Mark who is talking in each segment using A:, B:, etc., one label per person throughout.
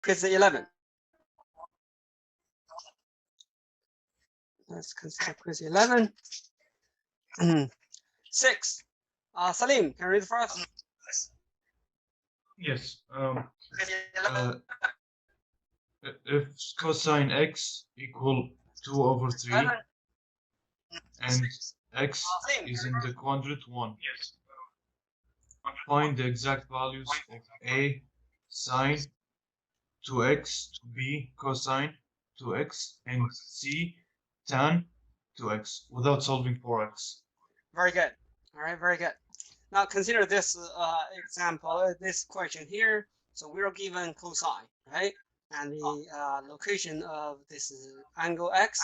A: quiz 11. Let's consider quiz 11. 6. Salim, can you read for us?
B: Yes. If cosine x equal 2 over 3 and x is in the quadrant 1, find the exact values of a sine 2x, b cosine 2x, and c tan 2x without solving for x.
A: Very good. All right, very good. Now consider this example, this question here. So we are given cosine, right? And the location of this angle x.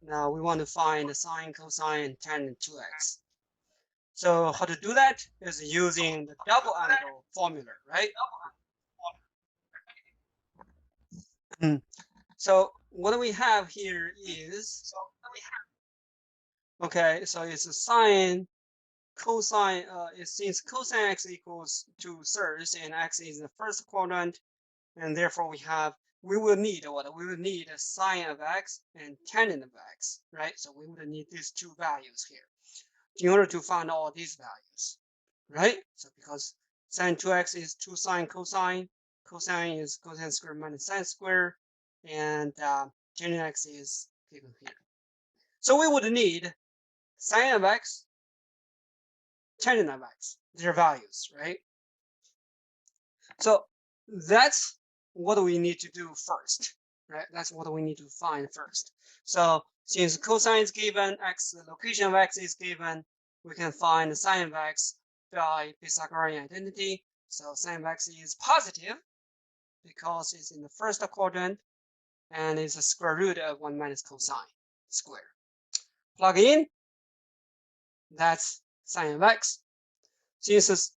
A: Now we want to find the sine, cosine, and tan 2x. So how to do that is using the double angle formula, right? So what we have here is, okay, so it's a sine, cosine, since cosine x equals 2/3 and x is the first quadrant, and therefore we will need what? We will need a sine of x and tan of x, right? So we would need these two values here in order to find all these values, right? So because sine 2x is 2 sine cosine, cosine is cosine squared minus sine squared, and tan x is given here. So we would need sine of x, tan of x, their values, right? So that's what we need to do first, right? That's what we need to find first. So since cosine is given, x, the location of x is given, we can find the sine of x by Pythagorean identity. So sine of x is positive because it's in the first quadrant and it's a square root of 1 minus cosine square. Plug in, that's sine of x. Since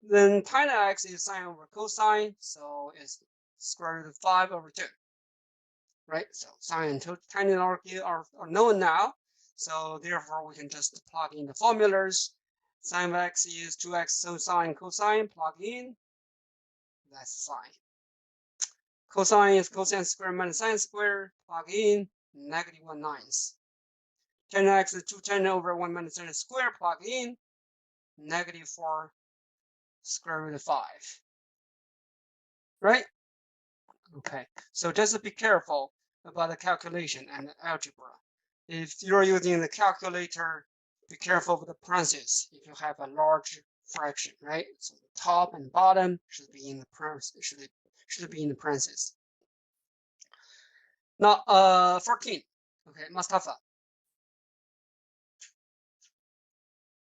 A: then tan x is sine over cosine, so it's square root of 5 over 2. Right? So sine and tan are known now. So therefore we can just plug in the formulas. Sine of x is 2x so sine cosine, plug in. That's sine. Cosine is cosine squared minus sine squared, plug in, negative 1/9. Tan x is 2 tan over 1 minus tan squared, plug in, negative 4 square root of 5. Right? Okay, so just be careful about the calculation and the algebra. If you're using the calculator, be careful with the parentheses if you have a large fraction, right? So the top and bottom should be in the parentheses. Should be in the parentheses. Now, 14. Okay, Mustafa.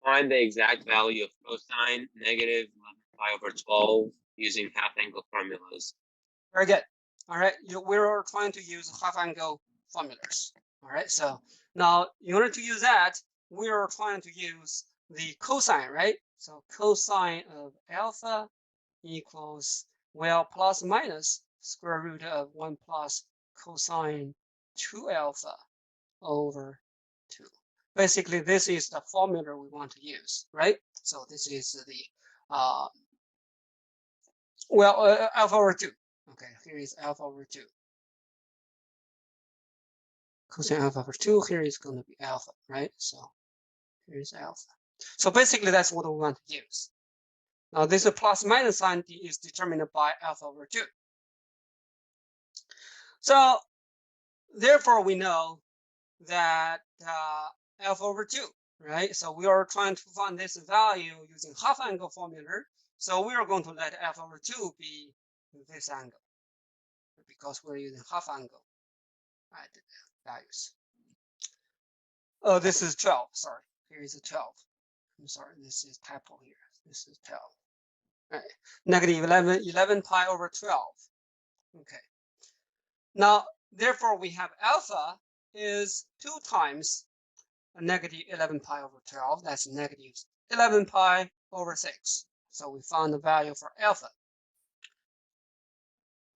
C: Find the exact value of cosine negative 11 pi over 12 using half-angle formulas.
A: Very good. All right, we're trying to use half-angle formulas. All right, so now in order to use that, we are trying to use the cosine, right? So cosine of alpha equals, well, plus minus square root of 1 plus cosine 2 alpha over 2. Basically, this is the formula we want to use, right? So this is the, alpha over 2. Okay, here is alpha over 2. Cosine alpha over 2, here is going to be alpha, right? So here is alpha. So basically, that's what we want to use. Now, this plus minus sign is determined by alpha over 2. So therefore, we know that alpha over 2, right? So we are trying to find this value using half-angle formula. So we are going to let alpha over 2 be this angle because we're using half-angle values. Oh, this is 12. Sorry, here is a 12. I'm sorry, this is typo here. This is 12. All right, negative 11 pi over 12. Okay. Now, therefore, we have alpha is 2 times a negative 11 pi over 12. That's negative 11 pi over 6. So we found the value for alpha.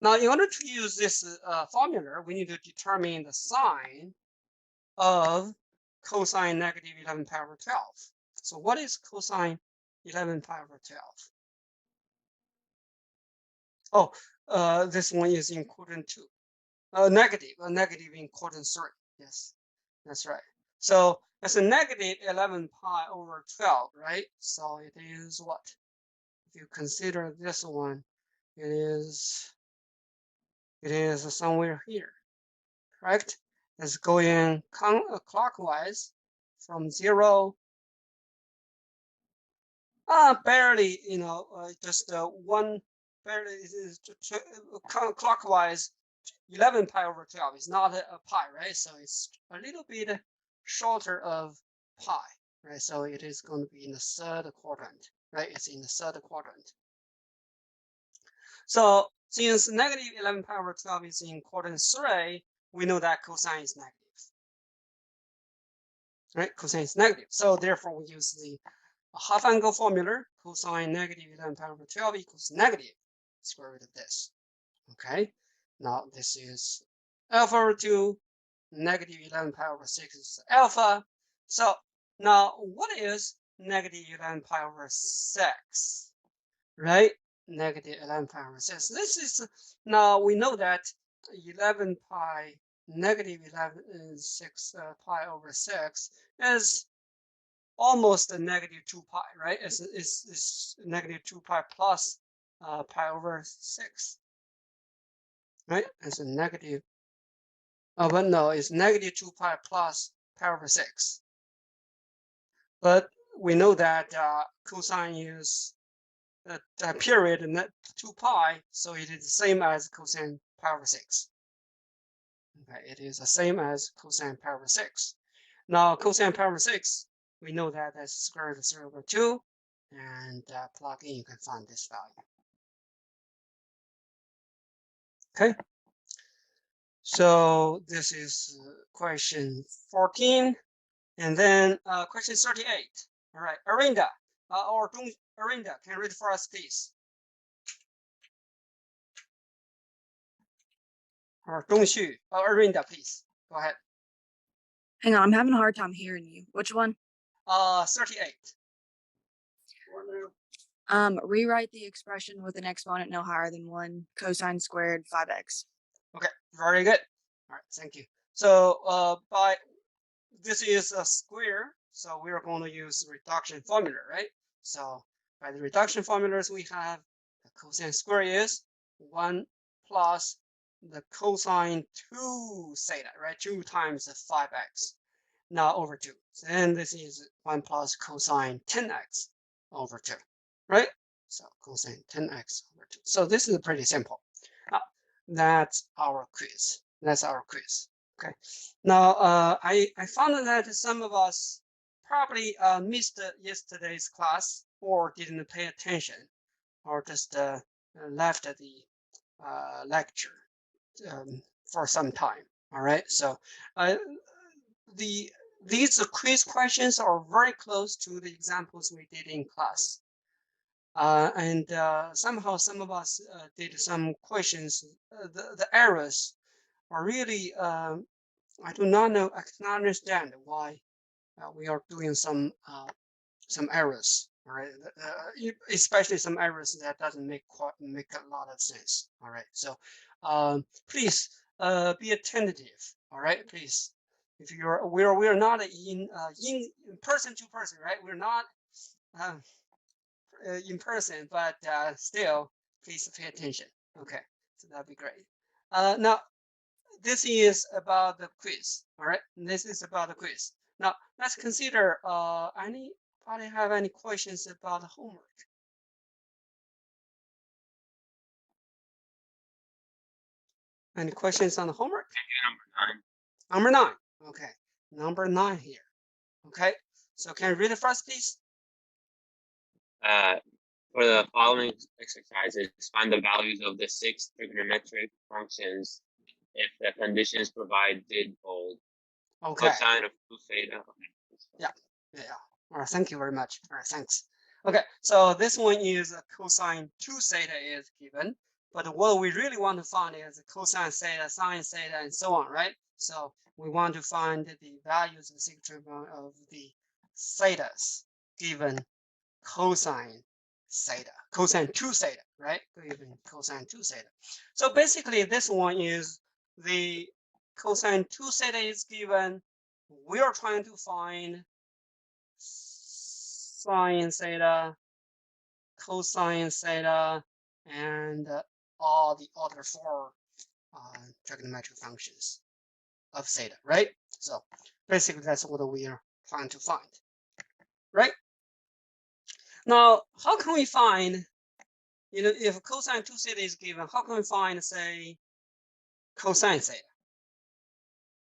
A: Now, in order to use this formula, we need to determine the sign of cosine negative 11 pi over 12. So what is cosine 11 pi over 12? Oh, this one is in quadrant 2. Negative in quadrant 3. Yes, that's right. So it's a negative 11 pi over 12, right? So it is what? If you consider this one, it is somewhere here, correct? It's going clockwise from 0. Barely, just one, barely is clockwise. 11 pi over 12 is not a pi, right? So it's a little bit shorter of pi, right? So it is going to be in the third quadrant, right? It's in the third quadrant. So since negative 11 pi over 12 is in quadrant 3, we know that cosine is negative, right? Cosine is negative. So therefore, we use the half angle formula. Cosine negative 11 pi over 12 equals negative square root of this. Okay. Now this is alpha over 2, negative 11 pi over 6 is alpha. So now what is negative 11 pi over 6? Right? Negative 11 pi over 6. This is, now we know that 11 pi, negative 6 pi over 6 is almost a negative 2 pi, right? It's negative 2 pi plus pi over 6, right? It's a negative, but no, it's negative 2 pi plus pi over 6. But we know that cosine is that period and that 2 pi, so it is the same as cosine pi over 6. Okay, it is the same as cosine pi over 6. Now cosine pi over 6, we know that that's square root of 0 over 2, and plug in, you can find this value. Okay, so this is question 14, and then question 38. All right, Arinda, Arinda, can you read for us, please? Or Dongxu, Arinda, please go ahead.
D: Hang on, I'm having a hard time hearing you. Which one?
A: 38.
D: Rewrite the expression with an exponent no higher than 1, cosine squared 5x.
A: Okay, very good. All right, thank you. So this is a square, so we are going to use reduction formula, right? So by the reduction formulas, we have the cosine square is 1 plus the cosine 2 theta, right? 2 times the 5x, now over 2. Then this is 1 plus cosine 10x over 2, right? So cosine 10x over 2. So this is pretty simple. That's our quiz. That's our quiz. Okay. Now I found that some of us probably missed yesterday's class or didn't pay attention or just left the lecture for some time. All right. So these quiz questions are very close to the examples we did in class. And somehow some of us did some questions. The errors are really, I do not know, I cannot understand why we are doing some errors, all right? Especially some errors that doesn't make a lot of sense, all right? So please be attentive, all right? Please, if you're, we're not in person to person, right? We're not in person, but still, please pay attention. Okay, so that'd be great. Now, this is about the quiz. All right, this is about the quiz. Now, let's consider anybody have any questions about the homework? Any questions on the homework?
C: Number 9.
A: Number 9. Okay, number 9 here. Okay, so can you read it first, please?
C: For the following exercises, find the values of the 6 trigonometric functions if the conditions provided hold.
A: Okay.
C: Cosine of 2 theta.
A: Yeah. All right, thank you very much. All right, thanks. Okay, so this one is a cosine 2 theta is given, but what we really want to find is the cosine theta, sine theta, and so on, right? So we want to find the values of the secant of the thetas given cosine theta, cosine 2 theta, right? Given cosine 2 theta. So basically, this one is the cosine 2 theta is given. We are trying to find sine theta, cosine theta, and all the other four trigonometric functions of theta, right? So basically, that's what we are trying to find, right? Now, how can we find, if cosine 2 theta is given, how can we find, say, cosine theta,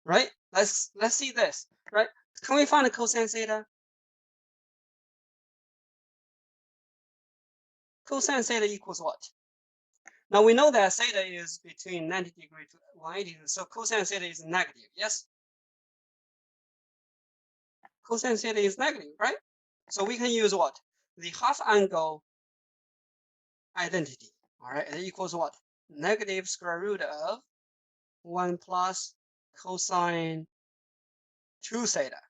A: right? Let's see this, right? Can we find a cosine theta? Cosine theta equals what? Now we know that theta is between 90 degrees to 180 degrees, so cosine theta is negative, yes? Cosine theta is negative, right? So we can use what? The half angle identity, all right? It equals what? Negative square root of 1 plus cosine 2 theta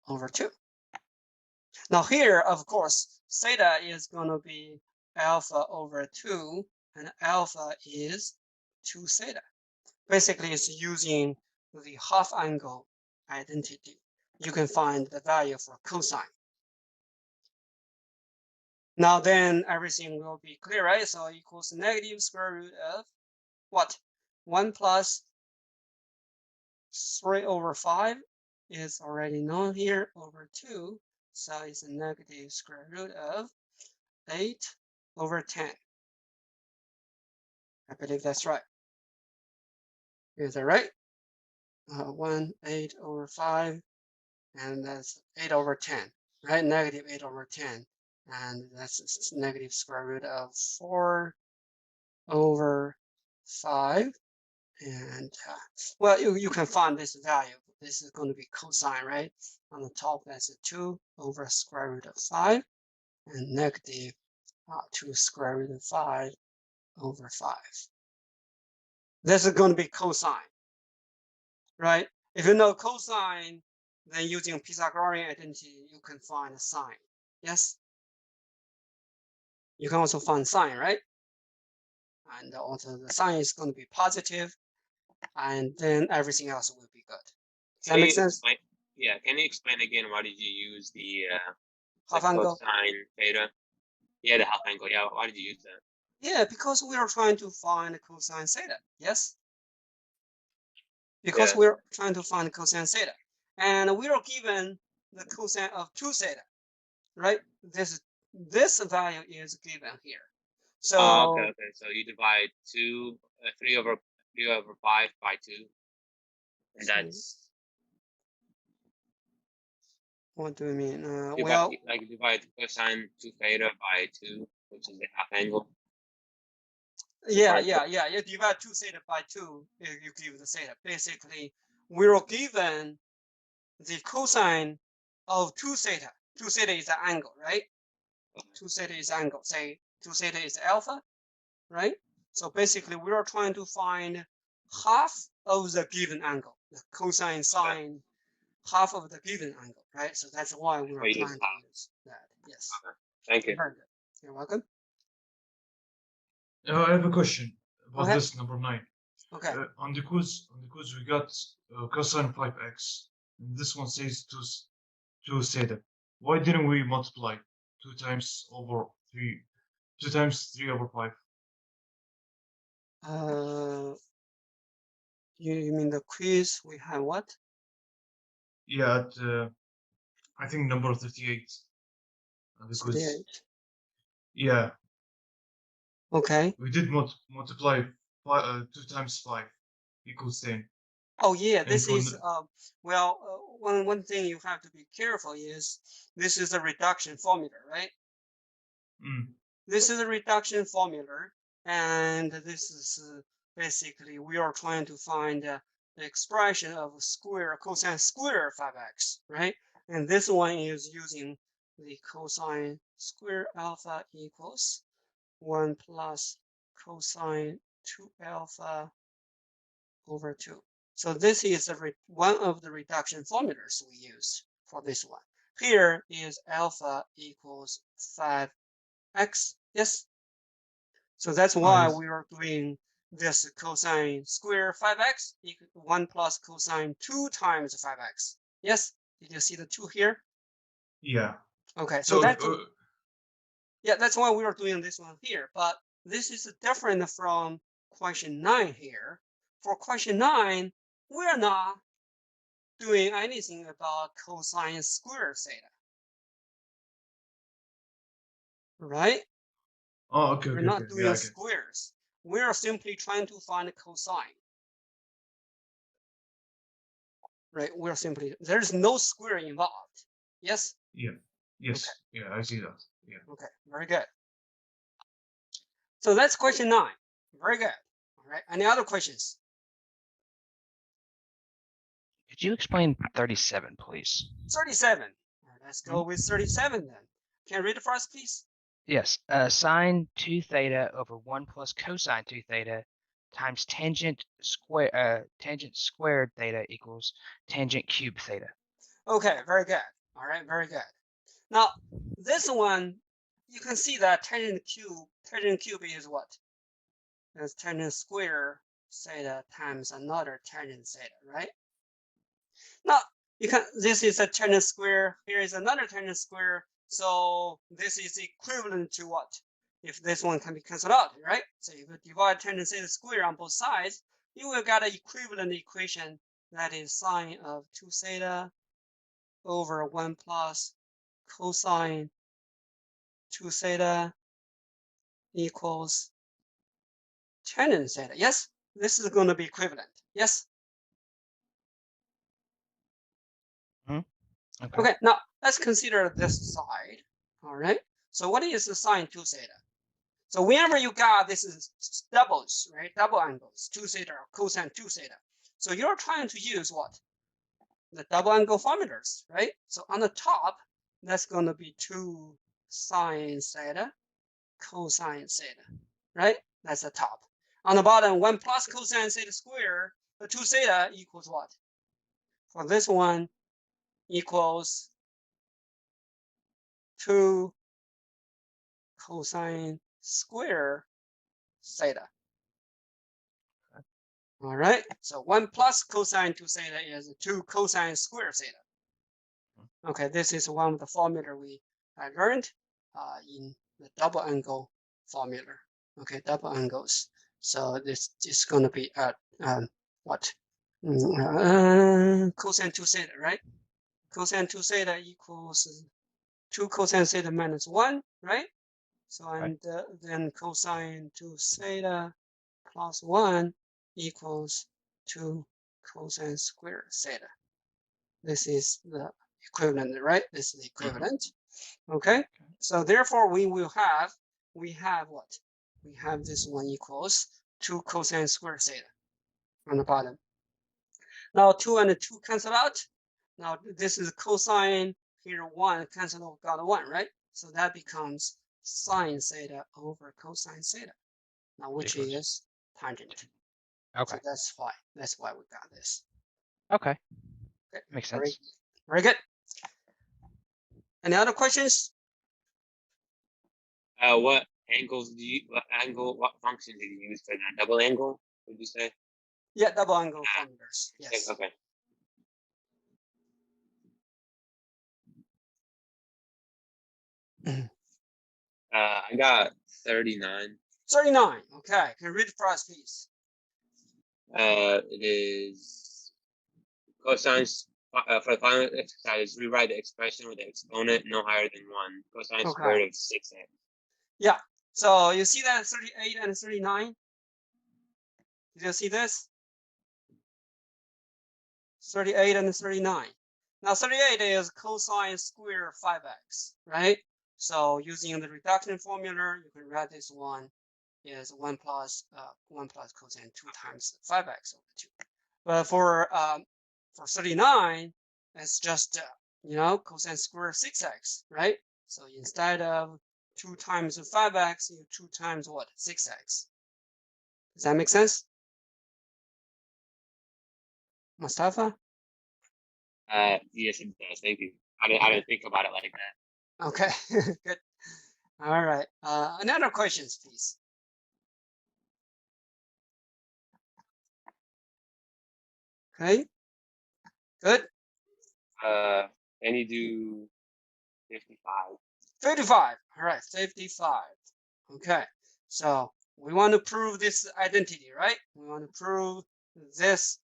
A: over 2. Now here, of course, theta is going to be alpha over 2, and alpha is 2 theta. Basically, it's using the half angle identity. You can find the value for cosine. Now then, everything will be clear, right? So equals negative square root of what? 1 plus 3 over 5 is already known here over 2. So it's a negative square root of 8 over 10. I believe that's right. Is that right? 8 over 5, and that's 8 over 10, right? Negative 8 over 10. And that's negative square root of 4 over 5. And well, you can find this value. This is going to be cosine, right? On the top, that's a 2 over square root of 5, and negative 2 square root of 5 over 5. This is going to be cosine, right? If you know cosine, then using Pythagorean identity, you can find sine. Yes? You can also find sine, right? And also the sine is going to be positive, and then everything else will be good. Does that make sense?
C: Yeah, can you explain again why did you use the
A: Half angle?
C: cosine theta? Yeah, the half angle. Yeah, why did you use that?
A: Yeah, because we are trying to find cosine theta. Yes? Because we're trying to find cosine theta. And we are given the cosine of 2 theta, right? This value is given here. So
C: okay. So you divide 3 over 5 by 2. And that's
A: what do we mean?
C: divide cosine 2 theta by 2, which is the half angle.
A: Yeah. You divide 2 theta by 2, you give the theta. Basically, we're given the cosine of 2 theta. 2 theta is an angle, right? 2 theta is angle. Say 2 theta is alpha, right? So basically, we are trying to find half of the given angle, the cosine sine, half of the given angle, right? So that's why we are trying to use that. Yes.
C: Thank you.
A: Very good. You're welcome.
B: I have a question about this number 9.
A: Okay.
B: On the quiz we got cosine 5x. And this one says 2 theta. Why didn't we multiply 2 times 3 over 5?
A: You mean the quiz? We have what?
B: Yeah, I think number 38. The quiz.
A: 38.
B: Yeah.
A: Okay.
B: We did multiply 2 times 5 equals 10.
A: Oh yeah, this is one thing you have to be careful is this is a reduction formula, right? This is a reduction formula, and this is basically we are trying to find the expression of cosine square 5x, right? And this one is using the cosine square alpha equals 1 plus cosine 2 alpha over 2. So this is one of the reduction formulas we use for this one. Here is alpha equals 5x. Yes. So that's why
B: yes.
A: we are doing this cosine square 5x equal 1 plus cosine 2 times 5x. Yes. Did you see the 2 here?
B: Yeah.
A: Okay. So that's yeah, that's why we are doing this one here. But this is different from question 9 here. For question 9, we're not doing anything about cosine square theta. Right?
B: oh, okay,
A: We're
B: okay,
A: not
B: okay.
A: doing
B: Yeah, okay.
A: squares. We're simply trying to find a cosine. Right? We're simply, there's no square involved. Yes?
B: Yeah. Yes. Yeah, I see that. Yeah.
A: Okay, very good. So that's question 9. Very good. All right. Any other questions?
E: Could you explain 37, please?
A: 37. All right, let's go with 37 then. Can you read it for us, please?
E: Yes, sine 2 theta over 1 plus cosine 2 theta times tangent squared theta equals tangent cube theta.
A: Okay, very good. All right, very good. Now, this one, you can see that tangent cube is what? It's tangent square theta times another tangent theta, right? Now, you can, this is a tangent square, here is another tangent square, so this is equivalent to what? If this one can be cancelled out, right? So if you divide tangent theta square on both sides, you will get an equivalent equation that is sine of 2 theta over 1 plus cosine 2 theta equals tangent theta. Yes, this is going to be equivalent. Yes. Okay, now let's consider this side. All right. So what is the sine 2 theta? So whenever you got this is doubles, right? Double angles, 2 theta or cosine 2 theta. So you're trying to use what? The double angle formulas, right? So on the top, that's going to be 2 sine theta, cosine theta, right? That's the top. On the bottom, 1 plus cosine theta square, the 2 theta equals what? For this one, equals 2 cosine square theta. All right, so 1 plus cosine 2 theta is 2 cosine square theta. Okay, this is one of the formula we learned in the double angle formula. Okay, double angles. So this is going to be at what? Cosine 2 theta, right? Cosine 2 theta equals 2 cosine theta minus 1, right? So and then cosine 2 theta plus 1 equals 2 cosine square theta. This is the equivalent, right? This is the equivalent. Okay. So therefore, we have what? We have this one equals 2 cosine square theta on the bottom. Now 2 and 2 cancel out. Now this is cosine, here 1 cancel out, got 1, right? So that becomes sine theta over cosine theta. Now which is tangent.
E: Okay.
A: So that's why we got this.
E: Okay.
A: Okay.
E: Makes sense.
A: Very good. Any other questions?
C: What what function did you use for that double angle? Would you say?
A: Yeah, double angle formulas. Yes.
C: Okay. I got 39.
A: 39. Okay. Can you read it for us, please?
C: It is cosine for the final exercise. Rewrite the expression with the exponent no higher than 1. Cosine squared of 6x.
A: Yeah. So you see that 38 and 39? Did you see this? 38 and 39. Now 38 is cosine square 5x, right? So using the reduction formula, you can write this one is 1 plus cosine 2 times 5x over 2. But for 39, it's just cosine square 6x, right? So instead of 2 times 5x, you 2 times what? 6x. Does that make sense? Mustafa?
C: Yes, it does. Thank you. I didn't think about it like that.
A: Okay, good. All right. Another questions, please. Okay. Good.
C: Can you do 55?
A: 55. All right, 55. Okay. So we want to prove this identity, right? We want to prove this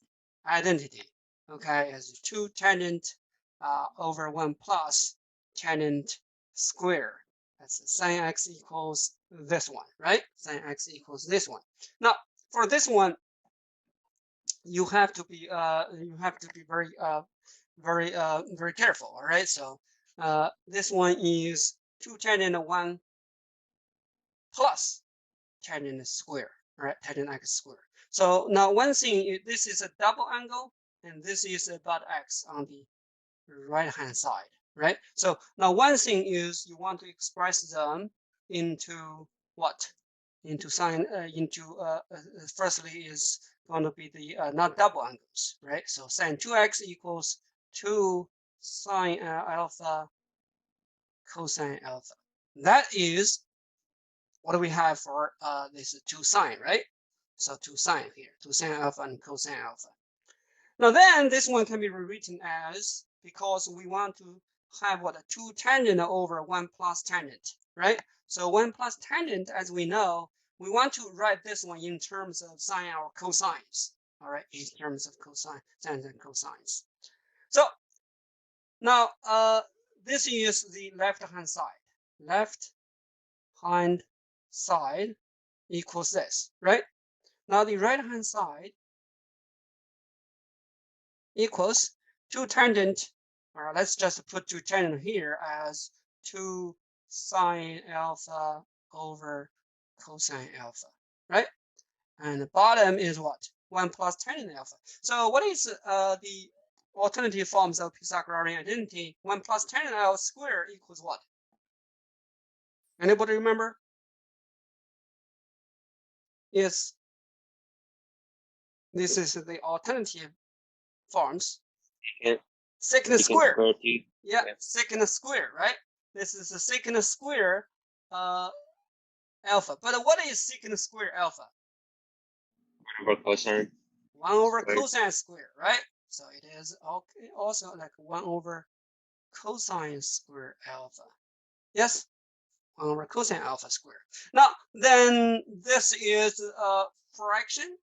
A: identity. Okay, as 2 tangent over 1 plus tangent square. That's sine x equals this one, right? Sine x equals this one. Now, for this one, you have to be very careful. All right. So this one is 2 tangent 1 plus tangent square, right? Tangent x square. So now one thing, this is a double angle, and this is about x on the right hand side, right? So now one thing is you want to express them into what? Into sine, firstly is going to be the not double angles, right? So sine 2x equals 2 sine alpha cosine alpha. That is what do we have for this 2 sine, right? So 2 sine here, 2 sine alpha and cosine alpha. Now then, this one can be rewritten as, because we want to have what, a 2 tangent over 1 plus tangent, right? So 1 plus tangent, as we know, we want to write this one in terms of sine or cosines, all right, in terms of cosine, sines and cosines. So now this is the left-hand side. Left-hand side equals this, right? Now the right-hand side equals 2 tangent, or let's just put 2 tangent here as 2 sine alpha over cosine alpha, right? And the bottom is what? 1 plus tangent alpha. So what is the alternative forms of Pythagorean identity? 1 plus tangent alpha square equals what? Anybody remember? Yes. This is the alternative forms. Secant square. Yeah, secant square, right? This is the secant square alpha. But what is secant square alpha?
C: 1 over cosine.
A: 1 over cosine square, right? So it is okay, also like 1 over cosine square alpha. Yes, 1 over cosine alpha square. Now, then this is a fraction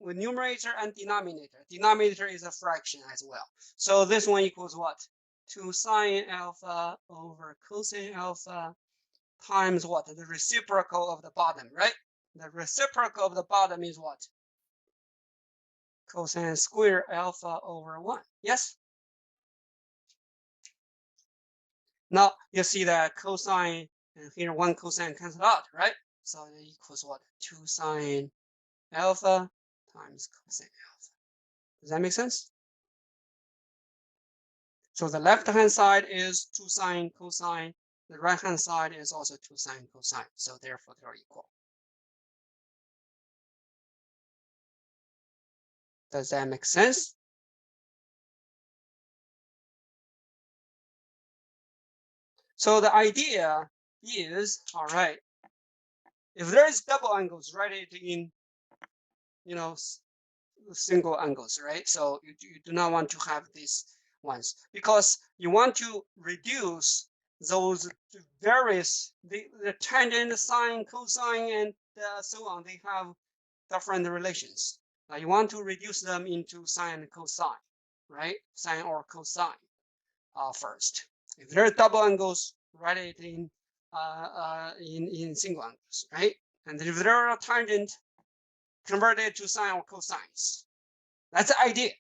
A: with numerator and denominator. Denominator is a fraction as well. So this one equals what? 2 sine alpha over cosine alpha times what? The reciprocal of the bottom, right? The reciprocal of the bottom is what? Cosine square alpha over 1. Yes? Now you see that cosine, and here 1 cosine cancel out, right? So it equals what? 2 sine alpha times cosine alpha. Does that make sense? So the left-hand side is 2 sine cosine. The right-hand side is also 2 sine cosine. So therefore, they're equal. Does that make sense? So the idea is, all right, if there is double angles, write it in, single angles, right? So you do not want to have these ones because you want to reduce those various, the tangent, sine, cosine, and so on. They have different relations. You want to reduce them into sine and cosine, right? Sine or cosine first. If there are double angles, write it in single angles, right? And if there are a tangent, convert it to sine or cosines. That's the idea,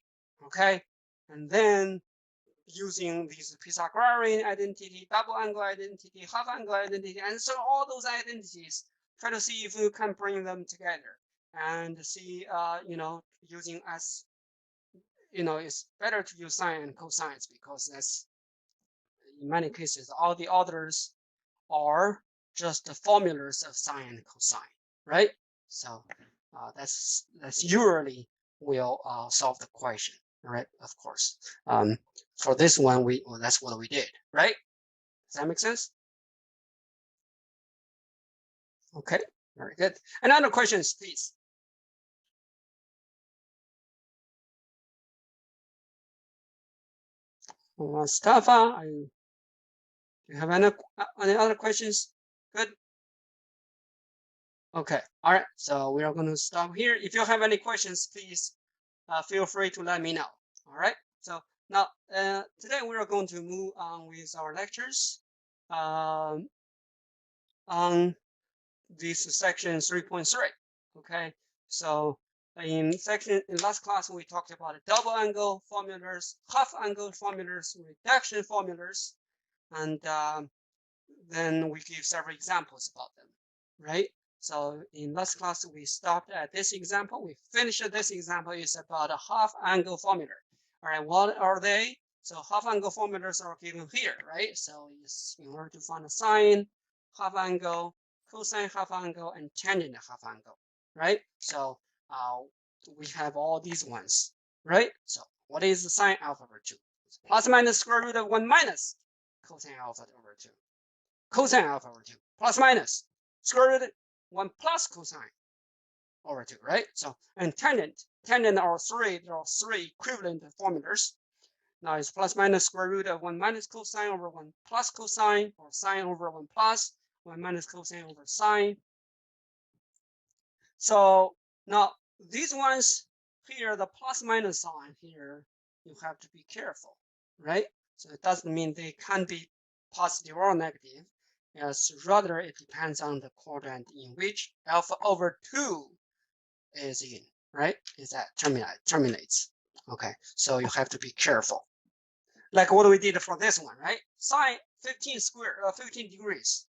A: okay? And then using these Pythagorean identity, double angle identity, half angle identity, and so all those identities, try to see if you can bring them together and see, using as, it's better to use sine and cosines because that's, in many cases, all the others are just the formulas of sine and cosine, right? So that's usually will solve the question. All right, of course. For this one, that's what we did, right? Does that make sense? Okay, very good. And other questions, please. Mustafa, do you have any other questions? Good. Okay, all right. So we are going to stop here. If you have any questions, please feel free to let me know. All right. So now today we are going to move on with our lectures on this section 3.3. Okay. So in last class we talked about double angle formulas, half angle formulas, reduction formulas, and then we give several examples about them, right? So in last class, we stopped at this example. We finished this example. It's about a half angle formula. All right, what are they? So half angle formulas are given here, right? So it's in order to find a sine, half angle, cosine half angle, and tangent half angle, right? So we have all these ones, right? So what is the sine alpha over 2? It's plus minus square root of 1 minus cosine alpha over 2. Cosine alpha over 2 plus minus square root 1 plus cosine over 2, right? So, and tangent are three, there are three equivalent formulas. Now it's plus minus square root of 1 minus cosine over 1 plus cosine, or sine over 1 plus 1 minus cosine over sine. So now these ones here, the plus minus sign here, you have to be careful, right? So it doesn't mean they can be positive or negative. Yes, rather it depends on the quadrant in which alpha over 2 is in, right? Is that terminates. Okay, so you have to be careful. Like what we did for this one, right? Sine 15 degrees.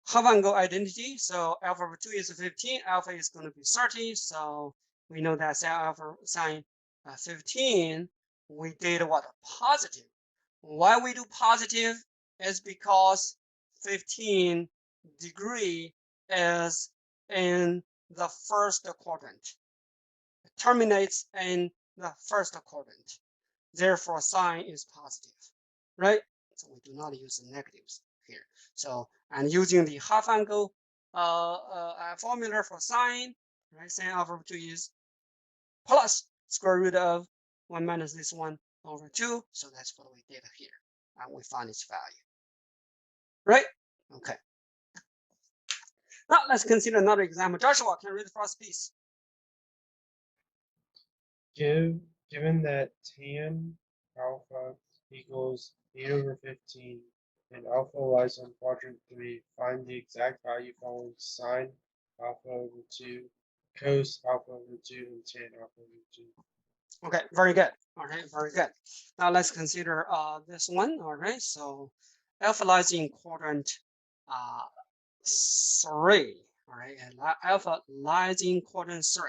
A: Half angle identity. So alpha over 2 is 15, alpha is going to be 30. So we know that sine 15, we did what? Positive. Why we do positive is because 15 degree is in the first quadrant. It terminates in the first quadrant. Therefore, sine is positive, right? So we do not use the negatives here. So, and using the half angle formula for sine, right? Sine alpha over 2 is plus square root of 1 minus this one over 2. So that's what we did here. And we find its value. Right? Okay. Now let's consider another example. Joshua, can you read for us, please?
F: Given that tan alpha equals 8 over 15 and alpha lies on quadrant 3, find the exact value following sine alpha over 2, cos alpha over 2, and tan alpha over 2.
A: Okay, very good. All right, very good. Now let's consider this one. All right, so alpha lies in quadrant 3. All right, and alpha lies in quadrant 3.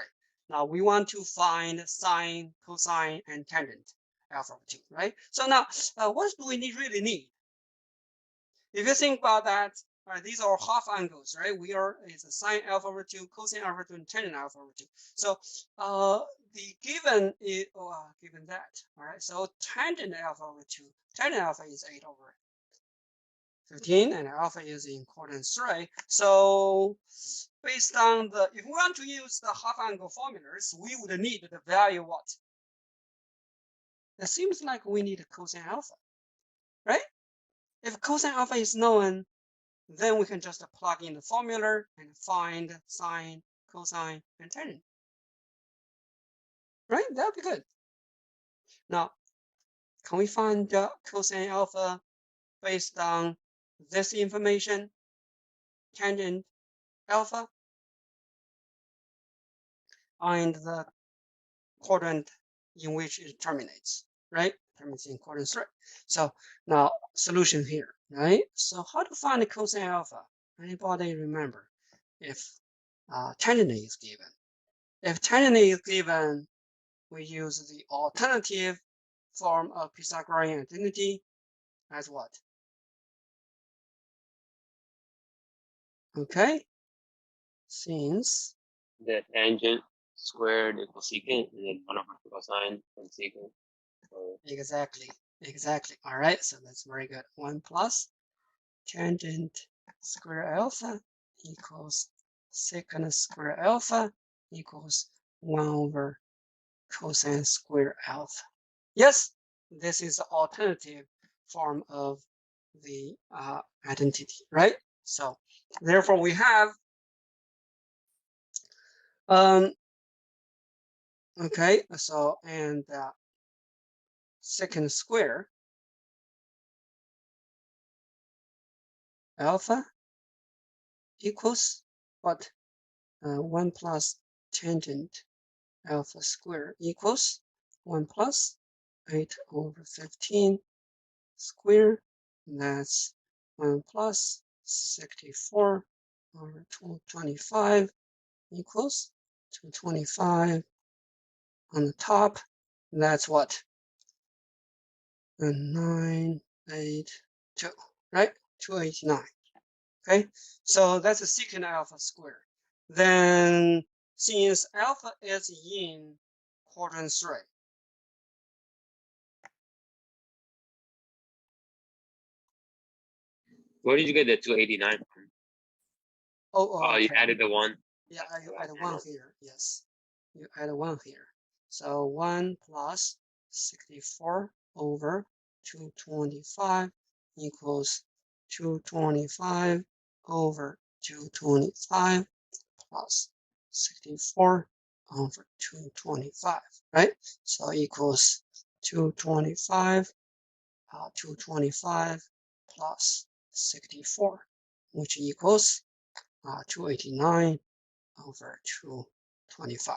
A: Now we want to find sine, cosine, and tangent alpha over 2, right? So now, what do we really need? If you think about that, these are half angles, right? It's a sine alpha over 2, cosine alpha over 2, and tangent alpha over 2. So the given is given that, all right? So tangent alpha over 2, tangent alpha is 8 over 15, and alpha is in quadrant 3. So based on if we want to use the half angle formulas, we would need the value what? It seems like we need cosine alpha, right? If cosine alpha is known, then we can just plug in the formula and find sine, cosine, and tangent. Right? That would be good. Now, can we find cosine alpha based on this information? Tangent alpha and the quadrant in which it terminates, right? Terminates in quadrant 3. So now solution here, right? So how to find the cosine alpha? Anybody remember? If tangent is given. If tangent is given, we use the alternative form of Pythagorean identity as what? Okay, since
C: The tangent squared equals secant, and then 1 over cosine and secant. So
A: Exactly. All right, so that's very good. 1 plus tangent square alpha equals secant square alpha equals 1 over cosine square alpha. Yes, this is the alternative form of the identity, right? So therefore we have okay, so and secant square alpha equals what? 1 plus tangent alpha square equals 1 plus 8 over 15 square. That's 1 plus 64 over 225 equals 225 on the top. That's what? 982, right? 289. Okay, so that's a secant alpha square. Then since alpha is in quadrant 3,
C: where did you get the 289 from?
A: oh,
C: You
A: okay.
C: added the 1.
A: Yeah, you add 1 here. Yes, you add 1 here. So 1 plus 64 over 225 equals 225 over 225 plus 64 over 225, right? So equals 225 plus 64, which equals 289 over 225.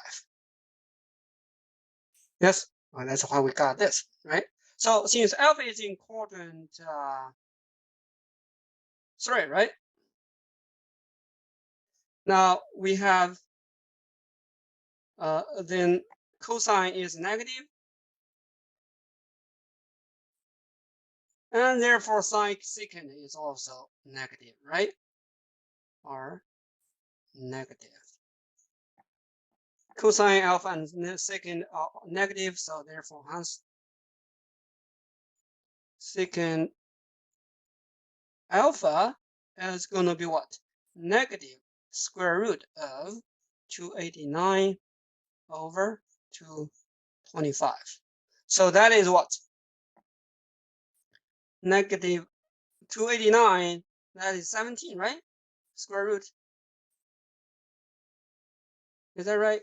A: Yes, well, that's why we got this, right? So since alpha is in quadrant 3, right? Now we have then cosine is negative, and therefore sine secant is also negative, right? Or negative. Cosine alpha and secant are negative, so therefore hence secant alpha is going to be what? Negative square root of 289 over 225. So that is what? Negative 289, that is 17, right? Square root. Is that right?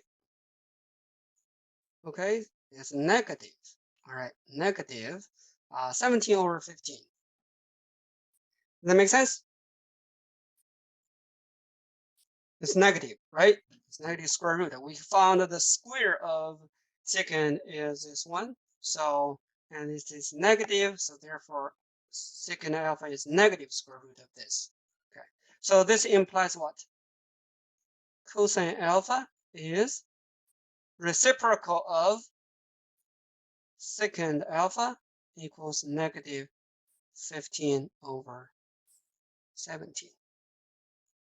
A: Okay, it's negative. All right, negative 17 over 15. Does that make sense? It's negative, right? It's negative square root. We found that the square of secant is this one. So, and it is negative, so therefore secant alpha is negative square root of this. Okay, so this implies what? Cosine alpha is reciprocal of secant alpha equals negative 15 over 17.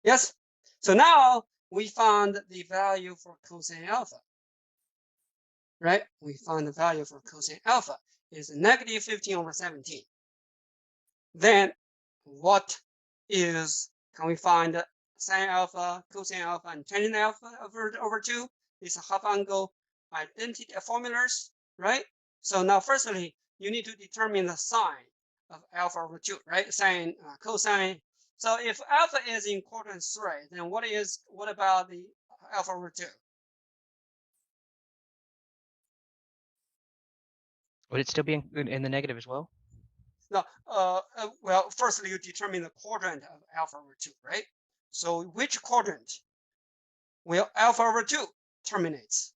A: Yes, so now we found the value for cosine alpha, right? We found the value for cosine alpha is negative 15 over 17. Then what is, can we find sine alpha, cosine alpha, and tangent alpha over 2? These are half angle identity formulas, right? So now firstly, you need to determine the sine of alpha over 2, right? Sine, cosine. So if alpha is in quadrant 3, then what about the alpha over 2?
E: Would it still be in the negative as well?
A: No, well, firstly, you determine the quadrant of alpha over 2, right? So which quadrant will alpha over 2 terminates?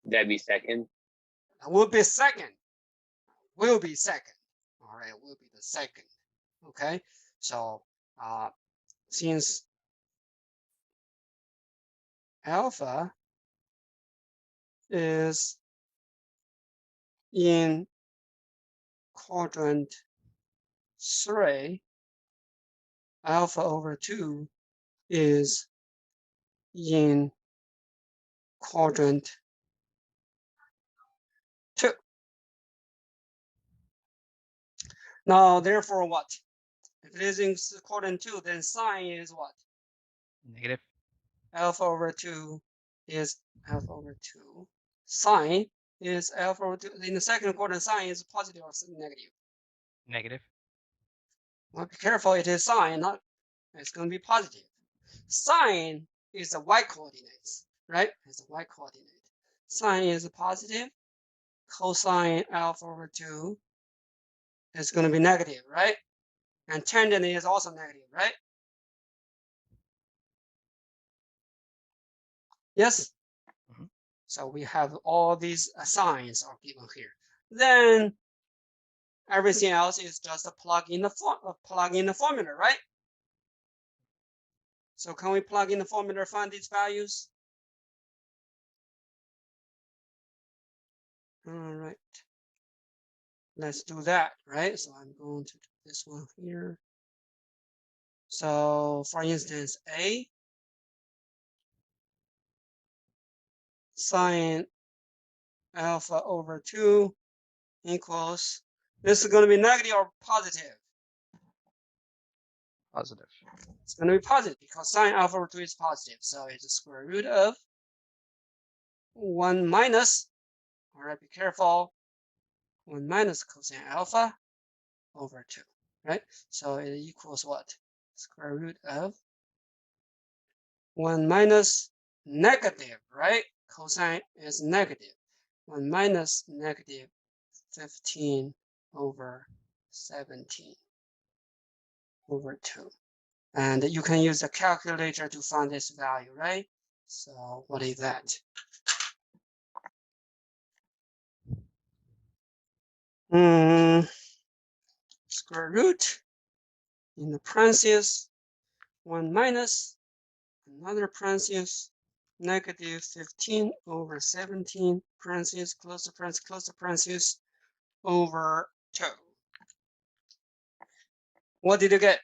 C: That'd be second.
A: Will be second. Will be second. All right, will be the second. Okay, so since alpha is in quadrant 3, alpha over 2 is in quadrant 2. Now, therefore, what? If it is in quadrant 2, then sine is what?
E: Negative.
A: Alpha over 2 is alpha over 2. Sine is alpha over 2. In the second quadrant, sine is positive or negative?
E: Negative.
A: Well, be careful, it is sine, not, it's going to be positive. Sine is the y coordinates, right? It's a y coordinate. Sine is positive. Cosine alpha over 2 is going to be negative, right? And tangent is also negative, right? Yes?
E: Mhm.
A: So we have all these signs are given here. Then everything else is just a plug in the formula, right? So can we plug in the formula to find these values? All right. Let's do that, right? So I'm going to do this one here. So for instance, A sine alpha over 2 equals, this is going to be negative or positive?
E: Positive.
A: It's going to be positive because sine alpha over 2 is positive. So it's the square root of 1 minus, all right, be careful, 1 minus cosine alpha over 2, right? So it equals what? Square root of 1 minus negative, right? Cosine is negative. 1 minus negative 15 over 17 over 2. And you can use a calculator to find this value, right? So what is that? Square root in the parentheses, 1 minus another parentheses, negative 15 over 17, parentheses, close the parentheses, over 2. What did you get?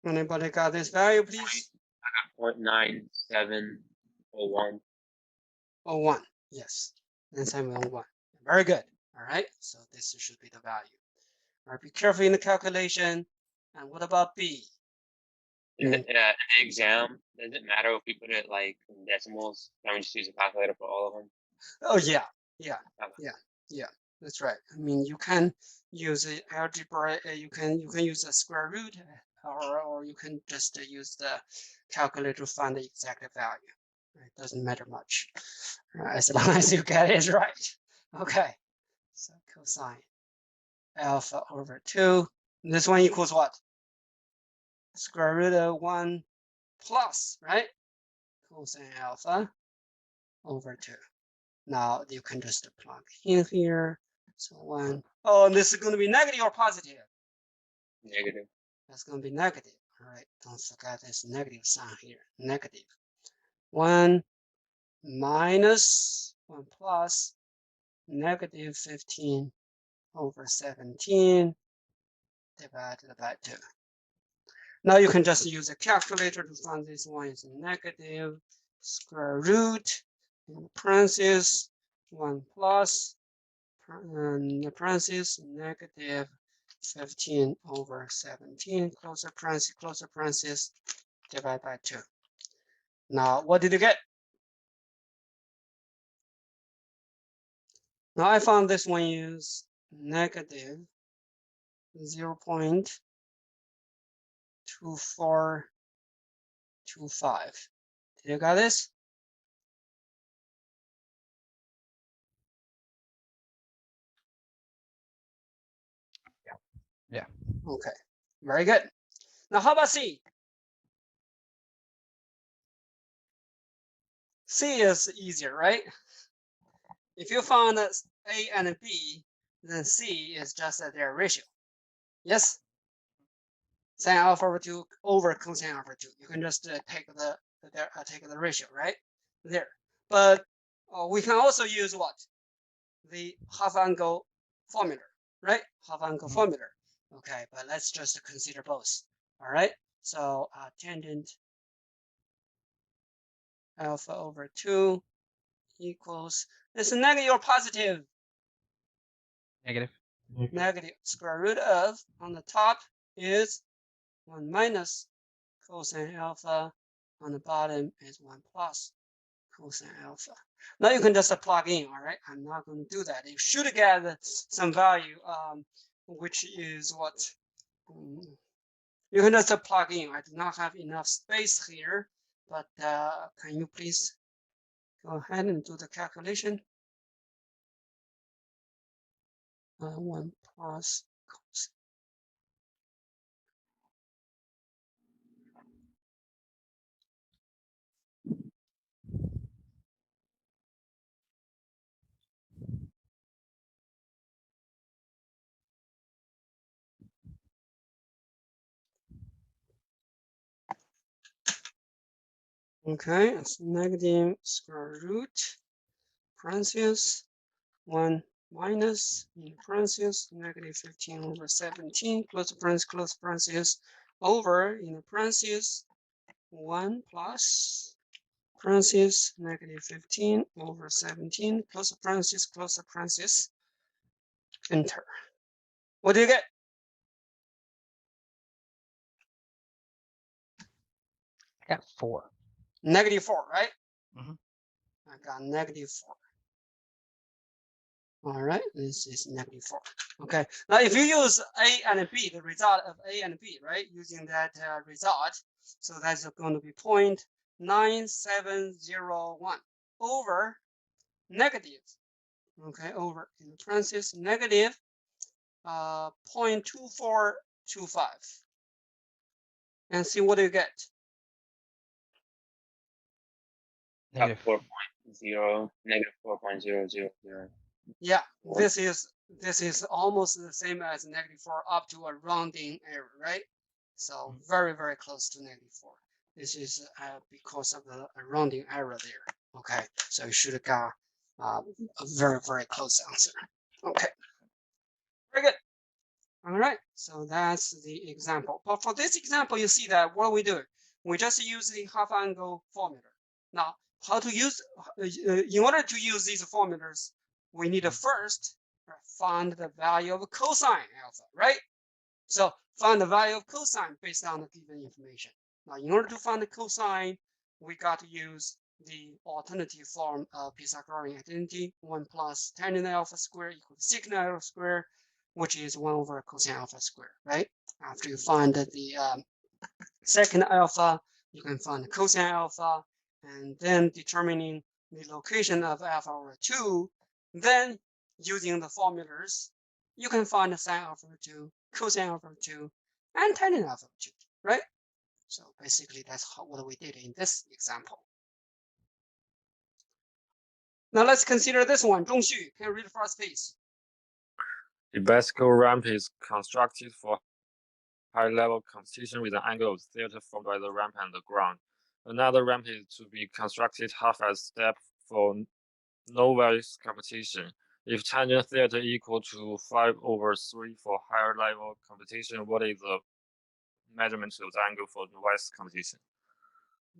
A: Anybody got this value, please?
C: 0.9701.
A: 01, yes. And 701. Very good. All right, so this should be the value. All right, be careful in the calculation. And what about B?
C: In the exam, does it matter if we put it like in decimals? Can we just use a calculator for all of them?
A: Oh yeah, yeah,
C: Okay.
A: yeah. That's right. I mean, you can use the algebra. You can use the square root, or you can just use the calculator to find the exact value. It doesn't matter much, as long as you get it right. Okay. So cosine alpha over 2. This one equals what? Square root of 1 plus, right? Cosine alpha over 2. Now you can just plug in here. So 1. Oh, and this is going to be negative or positive?
C: Negative.
A: That's going to be negative. All right, don't forget this negative sign here. Negative. 1 minus 1 plus negative 15 over 17 divided by 2. Now you can just use a calculator to find this one is negative square root in parentheses 1 plus and the parentheses negative 15 over 17 close parentheses divide by 2. Now what did you get? Now I found this one is negative 0.2425. Did you got this?
E: Yeah.
A: Okay, very good. Now how about C? C is easier, right? If you found A and B, then C is just their ratio. Yes? Sine alpha over 2 over cosine alpha 2. You can just take the ratio right there. But we can also use what? The half angle formula, right? Half angle formula. Okay, but let's just consider both. All right. So tangent alpha over 2 equals, it's negative or positive?
E: Negative.
A: Negative. Square root of, on the top is 1 minus cosine alpha. On the bottom is 1 plus cosine alpha. Now you can just plug in, all right? I'm not going to do that. You should get some value, which is what? You can just plug in. I do not have enough space here, but can you please go ahead and do the calculation? 1 plus cosine. Okay, it's negative square root parentheses 1 minus in parentheses negative 15 over 17 close parentheses over in the parentheses 1 plus parentheses negative 15 over 17 close parentheses enter. What do you get?
E: I got 4.
A: Negative 4, right?
E: Mhm.
A: I got negative 4. All right, this is negative 4. Okay, now if you use A and B, the result of A and B, right, using that result, so that's going to be 0.9701 over negative, okay, over in parentheses negative 0.2425. And see what you get.
E: Negative.
C: 4.0, negative 4.000.
A: Yeah, this is almost the same as negative 4 up to a rounding error, right? So very, very close to negative 4. This is because of the rounding error there. Okay, so you should have got a very, very close answer. Okay, very good. All right, so that's the example. But for this example, you see that what we do, we just use the half angle formula. Now, how to use, in order to use these formulas, we need to first find the value of cosine alpha, right? So find the value of cosine based on the given information. Now, in order to find the cosine, we got to use the alternative form of Pythagorean identity, 1 plus tangent alpha squared equals secant alpha squared, which is 1 over cosine alpha squared, right? After you find the secant alpha, you can find the cosine alpha, and then determining the location of alpha over 2, then using the formulas, you can find the sine alpha over 2, cosine alpha over 2, and tangent alpha over 2, right? So basically, that's what we did in this example. Now let's consider this one. Zhongxu, can you read the first piece?
G: The bicycle ramp is constructed for high-level competition with an angle of theta formed by the ramp and the ground. Another ramp is to be constructed half as step for novice competition. If tangent theta equal to 5/3 for higher level competition, what is the measurement of the angle for novice competition?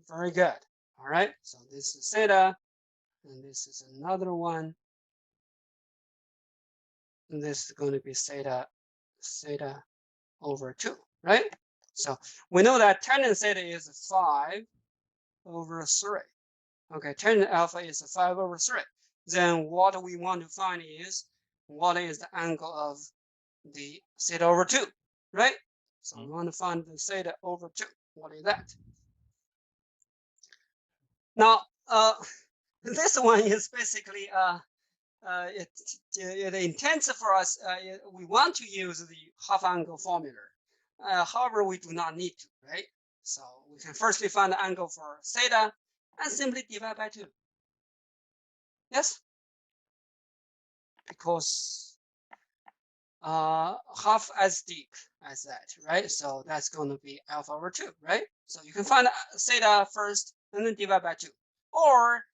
A: Very good. All right, so this is theta, and this is another one. And this is going to be theta over 2, right? So we know that tangent theta is 5/3. Okay, tangent alpha is 5/3. Then what we want to find is what is the angle of the theta over 2, right? So we want to find the theta over 2. What is that? Now, this one is basically it intends for us. We want to use the half angle formula. However, we do not need to, right? So we can firstly find the angle for theta and simply divide by 2. Yes? Because half as deep as that, right? So that's going to be alpha over 2, right? So you can find theta first and then divide by 2. Or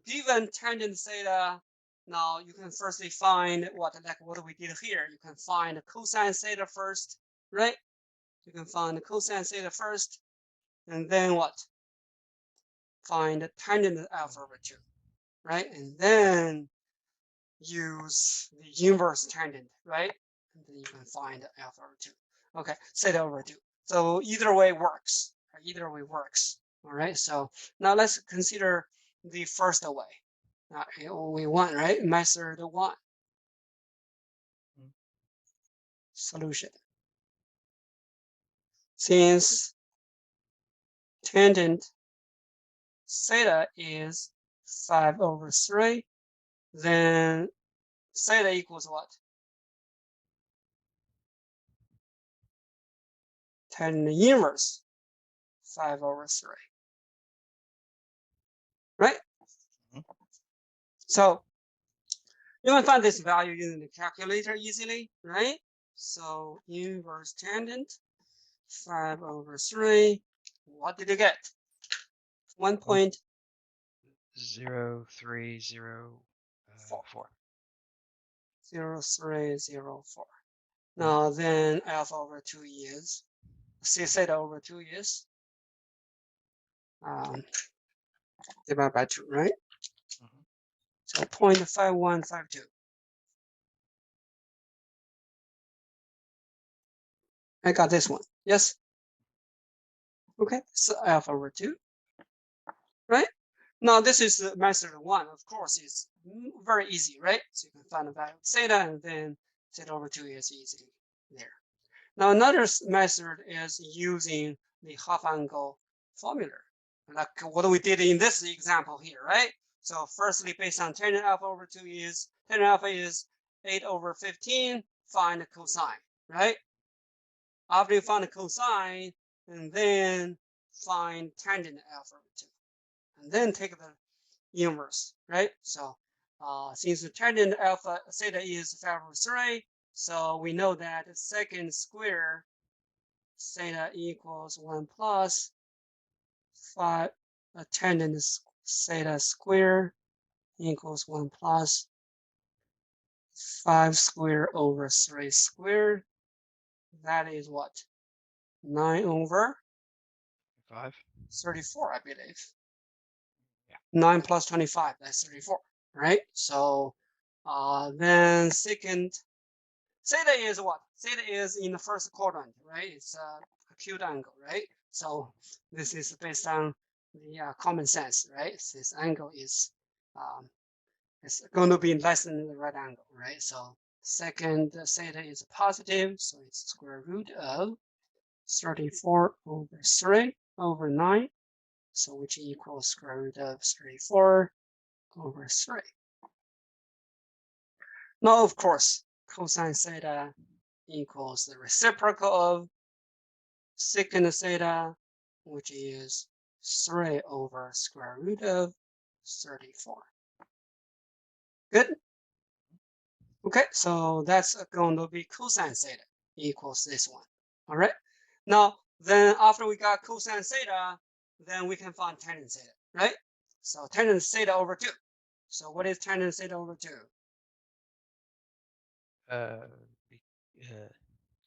A: given tangent theta, now you can firstly find what we did here. You can find cosine theta first, right? You can find cosine theta first, and then what? Find tangent alpha over 2, right? And then use the inverse tangent, right? And then you can find alpha over 2. Okay, theta over 2. So either way works. Either way works. All right. So now let's consider the first way. We want, right? Method 1. Solution. Since tangent theta is 5 over 3, then theta equals what? Tangent inverse 5 over 3. Right? So you can find this value using the calculator easily, right? So inverse tangent 5 over 3. What did you get? 1.0304. 0304. Now then alpha over 2 is theta over 2 is divided by 2, right? So 0.5152. I got this one. Yes. Okay. So alpha over 2, right? Now this is method 1. Of course, it's very easy, right? So you can find the value of theta, and then theta over 2 is easily there. Now another method is using the half angle formula, like what we did in this example here, right? So firstly, based on tangent alpha over 2 is, tangent alpha is 8 over 15, find the cosine, right? After you find the cosine, and then find tangent alpha over 2, and then take the inverse, right? So since the tangent alpha theta is 5 over 3, so we know that second square theta equals 1 plus 5 tangent theta square equals 1 plus 5 square over 3 squared. That is what? 9 over 34, I believe.
E: Yeah.
A: 9 plus 25, that's 34, right? So then second, theta is what? Theta is in the first quadrant, right? It's a acute angle, right? So this is based on the common sense, right? This angle is it's going to be less than the right angle, right? So second theta is positive, so it's square root of 34 over 3 over 9, so which equals square root of 34 over 3. Now, of course, cosine theta equals the reciprocal of secant theta, which is 3 over square root of 34. Good. Okay, so that's going to be cosine theta equals this one. All right. Now, then after we got cosine theta, then we can find tangent theta, right? So tangent theta over 2. So what is tangent theta over 2?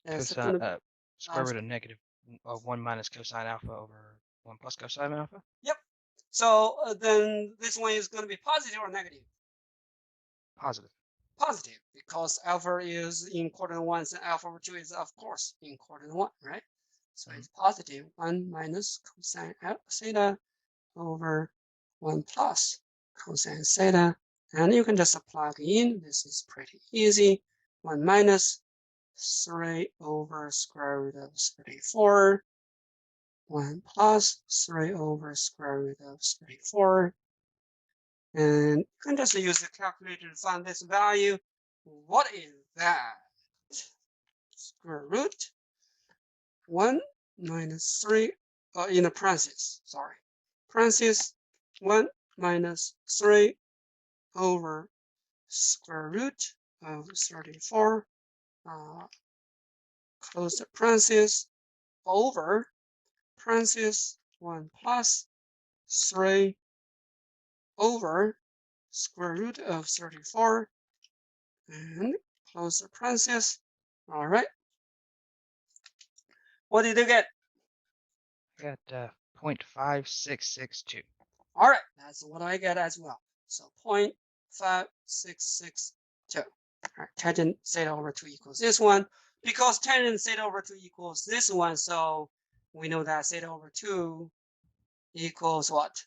E: Cosine, square root of negative 1 minus cosine alpha over 1 plus cosine alpha.
A: Yep. So then this one is going to be positive or negative?
E: Positive.
A: Positive, because alpha is in quadrant 1, and alpha over 2 is, of course, in quadrant 1, right? So it's positive 1 minus cosine theta over 1 plus cosine theta. And you can just plug in. This is pretty easy. 1 minus 3 over square root of 34. 1 plus 3 over square root of 34. And you can just use the calculator to find this value. What is that? Square root 1 minus 3, in the parentheses, sorry. Parentheses 1 minus 3 over square root of 34, close the parentheses, over parentheses 1 plus 3 over square root of 34 and close the parentheses. All right. What did you get?
E: I got 0.5662.
A: All right, that's what I get as well. So 0.5662. All right, tangent theta over 2 equals this one. Because tangent theta over 2 equals this one, so we know that theta over 2 equals what?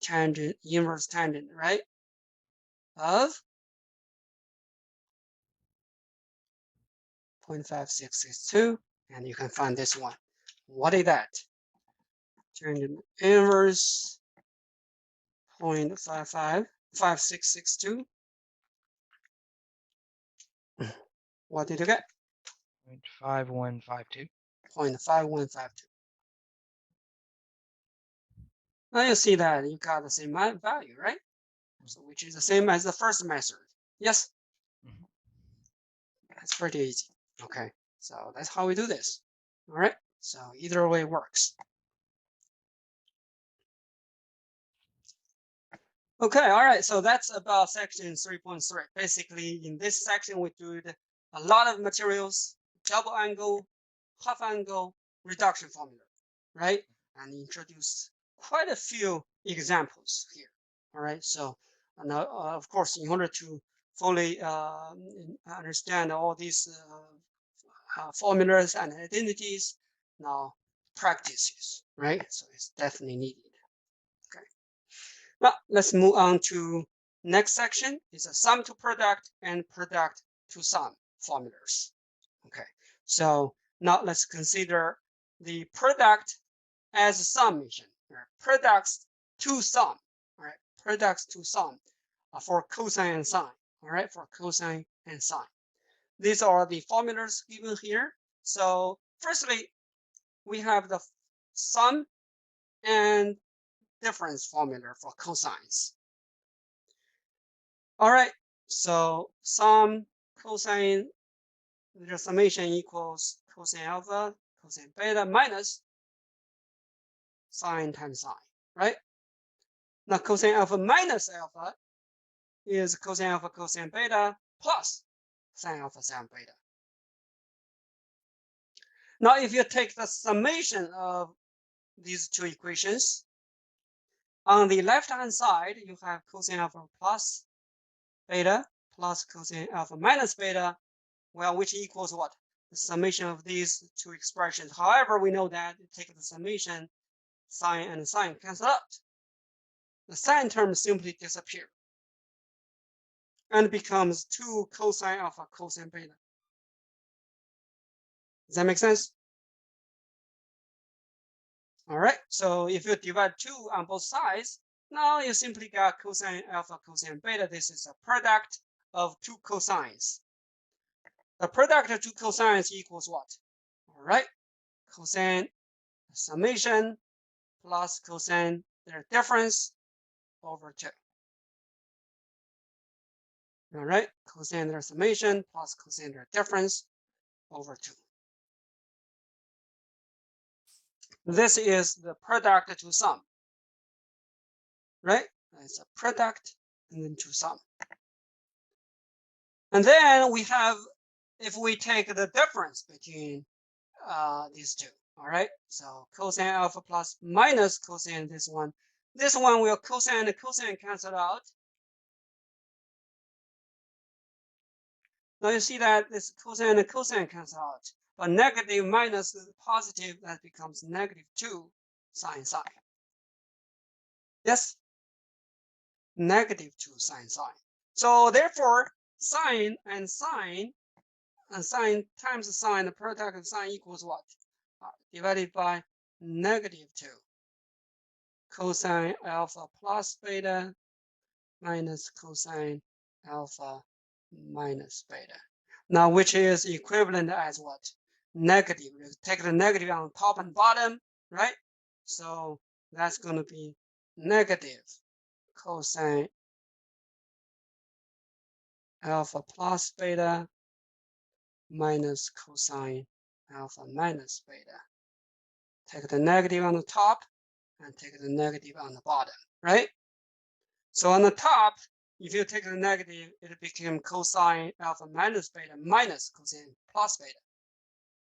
A: Tangent, inverse tangent, right? Of 0.5662. And you can find this one. What is that? Tangent inverse 0.5662. What did you get?
E: 0.5152.
A: 0.5152. Now you see that you got the same value, right? So which is the same as the first method. Yes?
E: Mhm.
A: That's pretty easy. Okay, so that's how we do this. All right, so either way works. Okay, all right, so that's about section 3.3. Basically, in this section, we did a lot of materials, double angle, half angle, reduction formula, right? And introduced quite a few examples here. All right, so now, of course, in order to fully understand all these formulas and identities, now practices, right? So it's definitely needed. Okay. Now let's move on to next section. Is a sum to product and product to sum formulas. Okay. So now let's consider the product as a summation, right? Products to sum, right? Products to sum for cosine and sine, all right? For cosine and sine. These are the formulas given here. So firstly, we have the sum and difference formula for cosines. All right, so sum cosine, the summation equals cosine alpha, cosine beta minus sine times sine, right? Now cosine alpha minus alpha is cosine alpha cosine beta plus sine alpha sine beta. Now if you take the summation of these two equations, on the left-hand side, you have cosine alpha plus beta plus cosine alpha minus beta, well, which equals what? The summation of these two expressions. However, we know that you take the summation, sine and sine cancel out. The sine terms simply disappear and becomes 2 cosine alpha cosine beta. Does that make sense? All right, so if you divide 2 on both sides, now you simply got cosine alpha cosine beta. This is a product of 2 cosines. The product of 2 cosines equals what? All right, cosine summation plus cosine their difference over 2. All right, cosine their summation plus cosine their difference over 2. This is the product to sum, right? It's a product and then to sum. And then we have, if we take the difference between these two, all right? So cosine alpha plus minus cosine this one will cosine and cosine cancel out. Now you see that this cosine and cosine cancel out, but negative minus positive, that becomes -2 sine sine. Yes, -2 sine sine. So therefore, sine and sine, and sine times sine, the product of sine equals what? Divided by -2 cosine alpha plus beta minus cosine alpha minus beta. Now, which is equivalent as what? Negative. You take the negative on top and bottom, right? So that's going to be negative cosine alpha plus beta minus cosine alpha minus beta. Take the negative on the top and take the negative on the bottom, right? So on the top, if you take the negative, it became cosine alpha minus beta minus cosine plus beta,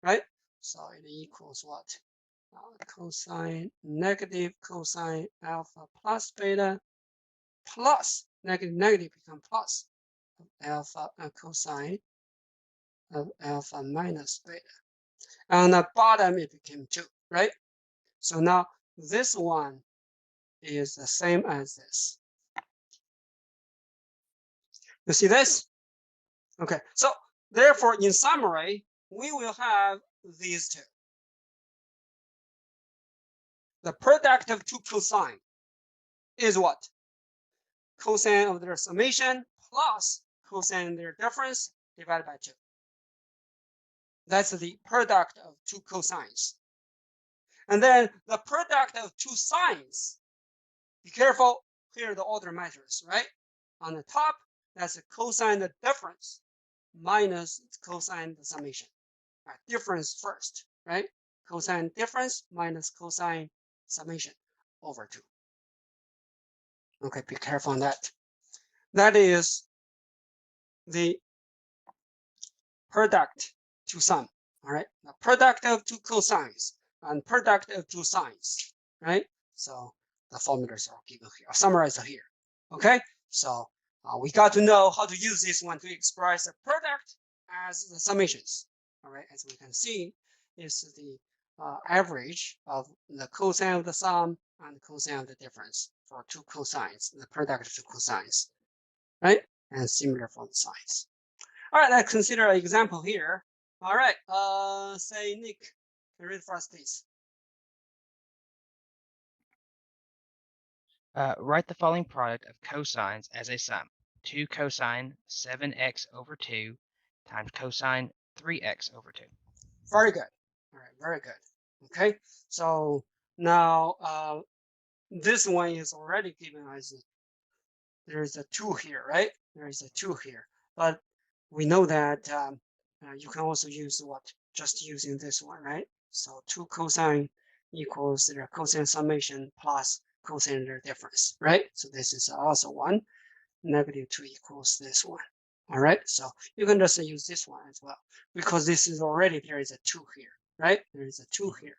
A: right? So it equals what? Cosine negative cosine alpha plus beta plus negative become plus alpha cosine of alpha minus beta. On the bottom, it became 2, right? So now this one is the same as this. You see this? Okay, so therefore, in summary, we will have these two. The product of two cosine is what? Cosine of their summation plus cosine of their difference divided by 2. That's the product of two cosines. And then the product of two sines. Be careful, here are the order measures, right? On the top, that's the cosine the difference minus cosine the summation. Right, difference first, right? Cosine difference minus cosine summation over 2. Okay, be careful on that. That is the product to sum, all right? The product of two cosines and product of two sines, right? So the formulas are given here, summarized here, okay? So we got to know how to use this one to express the product as the summations, all right? As we can see, is the average of the cosine of the sum and cosine of the difference for two cosines, the product of two cosines, right? And similar for the sines. All right, let's consider an example here. All right, say Nick, can you read for us, please?
E: Write the following product of cosines as a sum. 2 cosine 7x over 2 times cosine 3x over 2.
A: Very good. All right, very good. Okay, so now this one is already given as there is a 2 here, right? There is a 2 here, but we know that you can also use what? Just using this one, right? So 2 cosine equals their cosine summation plus cosine their difference, right? So this is also 1. Negative 2 equals this one. All right, so you can just use this one as well because this is already, there is a 2 here, right? There is a 2 here.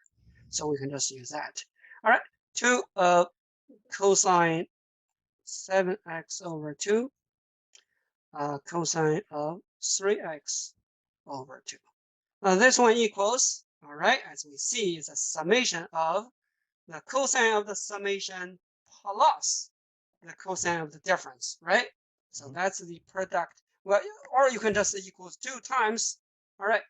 A: So we can just use that. All right, 2 cosine 7x over 2 cosine of 3x over 2. Now this one equals, all right, as we see, is a summation of the cosine of the summation plus the cosine of the difference, right? So that's the product. Well, or you can just equals 2 times, all right.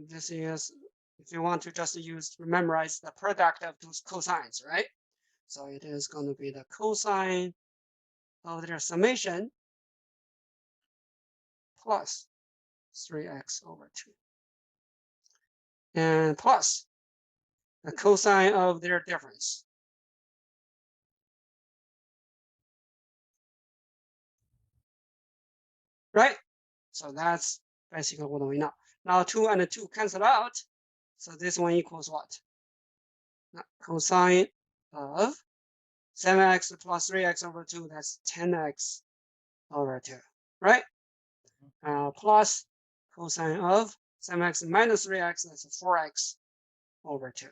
A: This is, if you want to just use, memorize the product of those cosines, right? So it is going to be the cosine of their summation plus 3x over 2. And plus the cosine of their difference. Right? So that's basically what we know. Now 2 and 2 cancel out. So this one equals what? Cosine of 7x plus 3x over 2, that's 10x over 2, right? Plus cosine of 7x minus 3x, that's 4x over 2.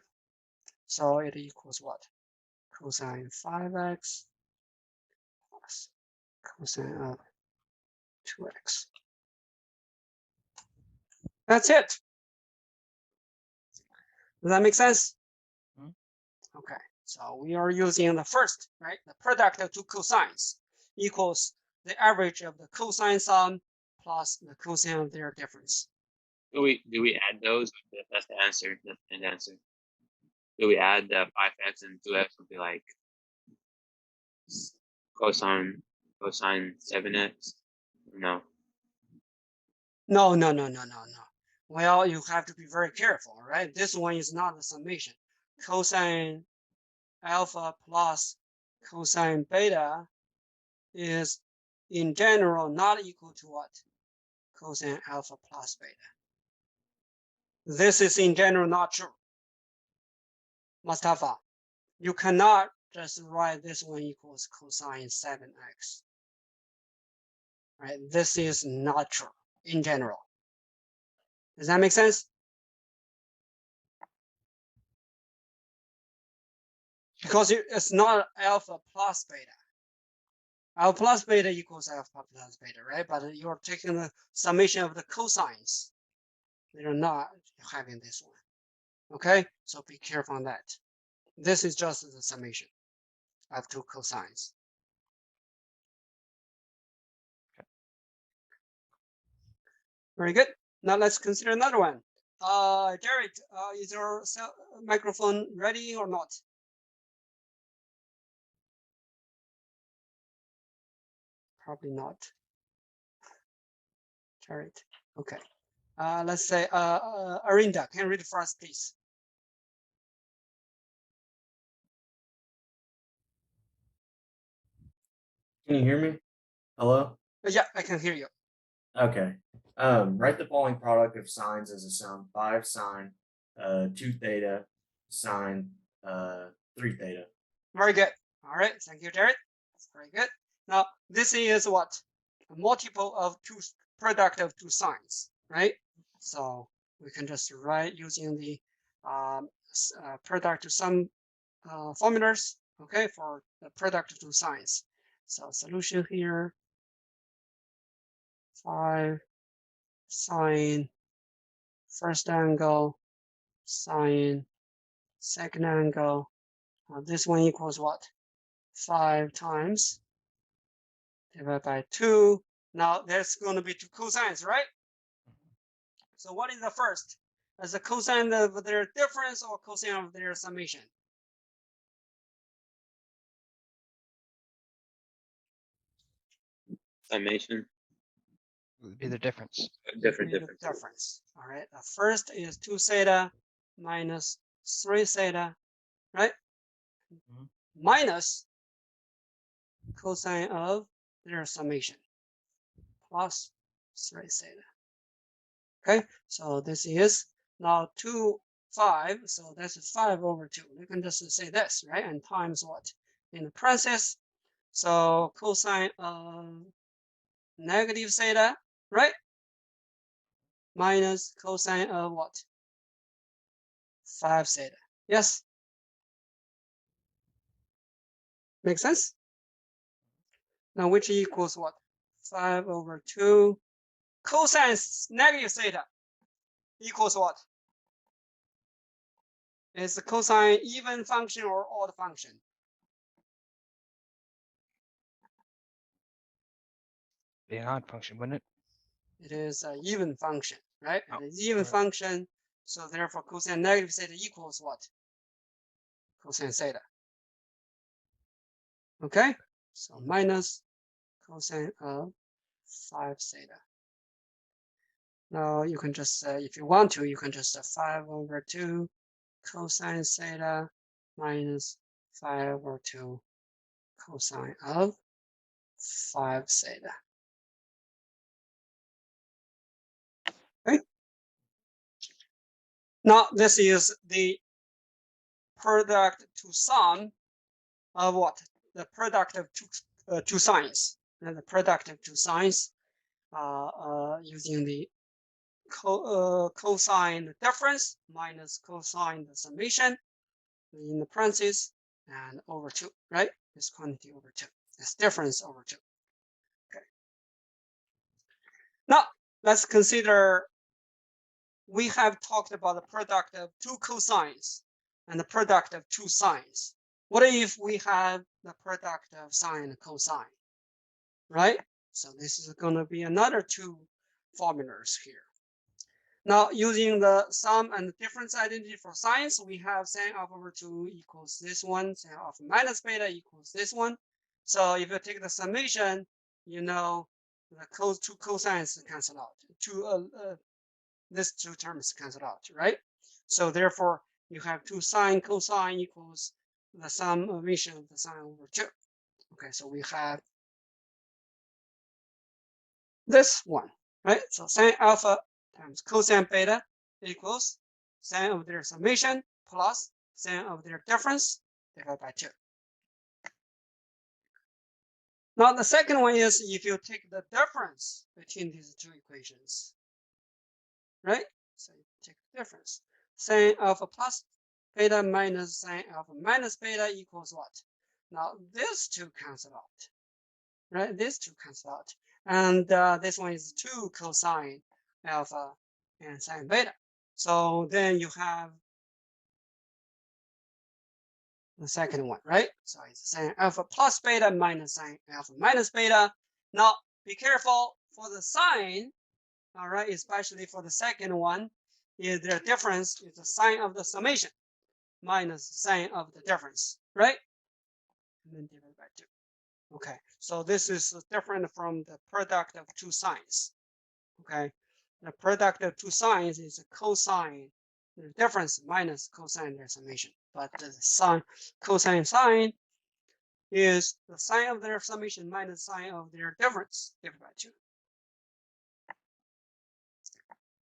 A: So it equals what? Cosine 5x plus cosine of 2x. That's it. Does that make sense?
E: Mm-hmm.
A: Okay, so we are using the first, right? The product of two cosines equals the average of the cosine sum plus the cosine of their difference.
C: Do we add those? That's the answer. That's the answer. Do we add the 5x and 2x would be like cosine 7x? No.
A: No. Well, you have to be very careful, right? This one is not a summation. Cosine alpha plus cosine beta is in general not equal to what? Cosine alpha plus beta. This is in general not true. Mustafa, you cannot just write this one equals cosine 7x. Right? This is not true in general. Does that make sense? Because it's not alpha plus beta. Alpha plus beta equals alpha plus beta, right? But you're taking the summation of the cosines. They're not having this one. Okay, so be careful on that. This is just the summation of two cosines.
E: Okay.
A: Very good. Now let's consider another one. Jared, is your microphone ready or not? Probably not. Jared. Okay. Let's say Arinda, can you read for us, please?
H: Can you hear me? Hello?
A: Yeah, I can hear you.
H: Okay. Write the following product of sines as a sum: 5 sine, 2 theta, sine, 3 theta.
A: Very good. All right, thank you, Jared. That's very good. Now, this is what? A multiple of product of two sines, right? So we can just write using the product to sum formulas, okay, for the product of two sines. So solution here, 5 sine first angle, sine second angle. This one equals what? 5 times divided by 2. Now there's going to be two cosines, right? So what is the first? Is the cosine of their difference or cosine of their summation?
C: Summation.
E: Would be the difference.
C: Difference.
A: Difference. All right. The first is 2 theta minus 3 theta, right?
E: Mhm.
A: Minus cosine of their summation plus 3 theta. Okay. So this is now 2, 5. So that's 5 over 2. You can just say this, right? And times what? In the parentheses. So cosine of negative theta, right? Minus cosine of what? 5 theta. Yes? Make sense? Now which equals what? 5 over 2. Cosine negative theta equals what? Is the cosine even function or odd function?
E: Be an odd function, wouldn't it?
A: It is an even function, right?
E: Oh,
A: It is even
E: right.
A: function. So therefore cosine negative theta equals what? Cosine theta. Okay? So minus cosine of 5 theta. Now you can just, if you want to, you can just 5 over 2 cosine theta minus 5 over 2 cosine of 5 theta. Okay. Now this is the product to sum of what? The product of two sines. And the product of two sines using the cosine difference minus cosine the summation in the parentheses and over 2, right? This quantity over 2. This difference over 2. Okay. Now let's consider. We have talked about the product of two cosines and the product of two sines. What if we have the product of sine and cosine, right? So this is going to be another two formulas here. Now, using the sum and the difference identity for sines, we have sine alpha over 2 equals this one, sine alpha minus beta equals this one. So if you take the summation, you know the two cosines cancel out. These two terms cancel out, right? So therefore, you have 2 sine cosine equals the summation of the sine over 2. Okay, so we have this one, right? So sine alpha times cosine beta equals sine of their summation plus sine of their difference divided by 2. Now the second one is if you take the difference between these two equations, right? So you take the difference. Sine alpha plus beta minus sine alpha minus beta equals what? Now these two cancel out, right? These two cancel out. And this one is 2 cosine alpha and sine beta. So then you have the second one, right? So it's sine alpha plus beta minus sine alpha minus beta. Now be careful for the sine, all right, especially for the second one, is their difference is the sine of the summation minus sine of the difference, right? And then divided by 2. Okay, so this is different from the product of two sines. Okay, the product of two sines is a cosine, the difference minus cosine their summation. But the sine, cosine sine is the sine of their summation minus sine of their difference divided by 2.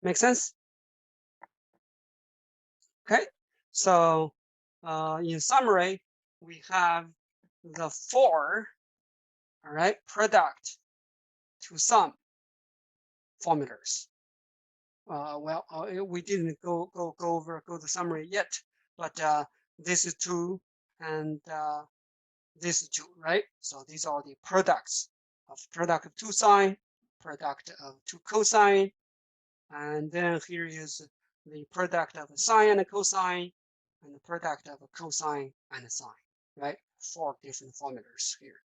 A: Make sense? Okay, so in summary, we have the 4, all right, product to sum formulas. We didn't go over the summary yet, but this is 2 and this is 2, right? So these are the products of product of two sine, product of two cosine, and then here is the product of a sine and a cosine, and the product of a cosine and a sine, right? 4 different formulas here.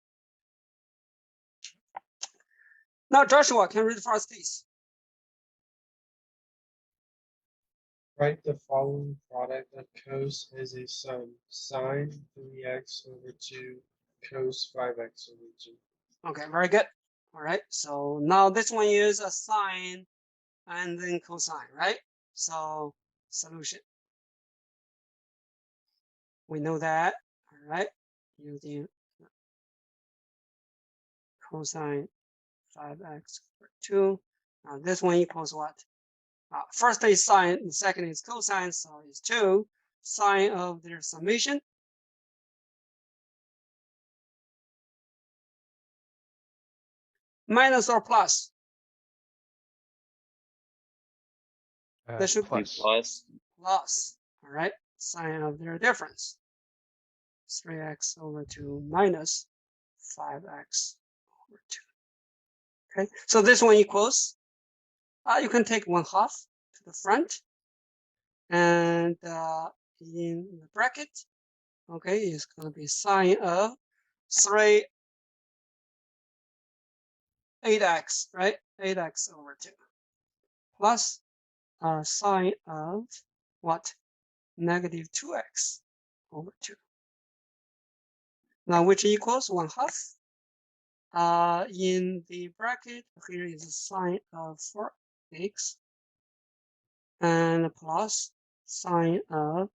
A: Now, Joshua, can you read for us, please?
F: Write the following product of cos as a sum: sine 3x over 2, cos 5x over 2.
A: Okay, very good. All right, so now this one is a sine and then cosine, right? So solution. We know that, all right, using cosine 5x over 2. Now this one equals what? First is sine, the second is cosine, so it's 2 sine of their summation minus or plus. That should be
E: Plus.
A: plus, all right, sine of their difference. 3x over 2 minus 5x over 2. Okay, so this one equals, you can take 1/2 to the front, and in the bracket, okay, it's going to be sine of 8x, right? 8x over 2 plus sine of what? Negative 2x over 2. Now, which equals 1/2. In the bracket, here is the sine of 4x and plus sine of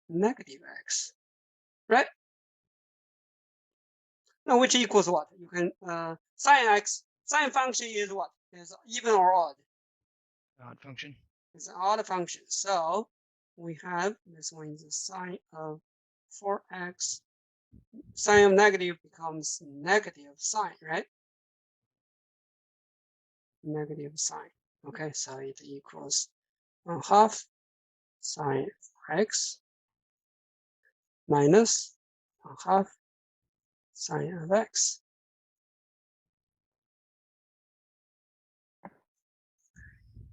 A: negative x, right? Now, which equals what? You can sine x, sine function is what? Is even or odd?
E: Odd function.
A: It's an odd function. So we have this one is the sine of 4x. Sine of negative becomes negative sine, right? Negative sine. Okay, so it equals 1/2 sine of x minus 1/2 sine of x.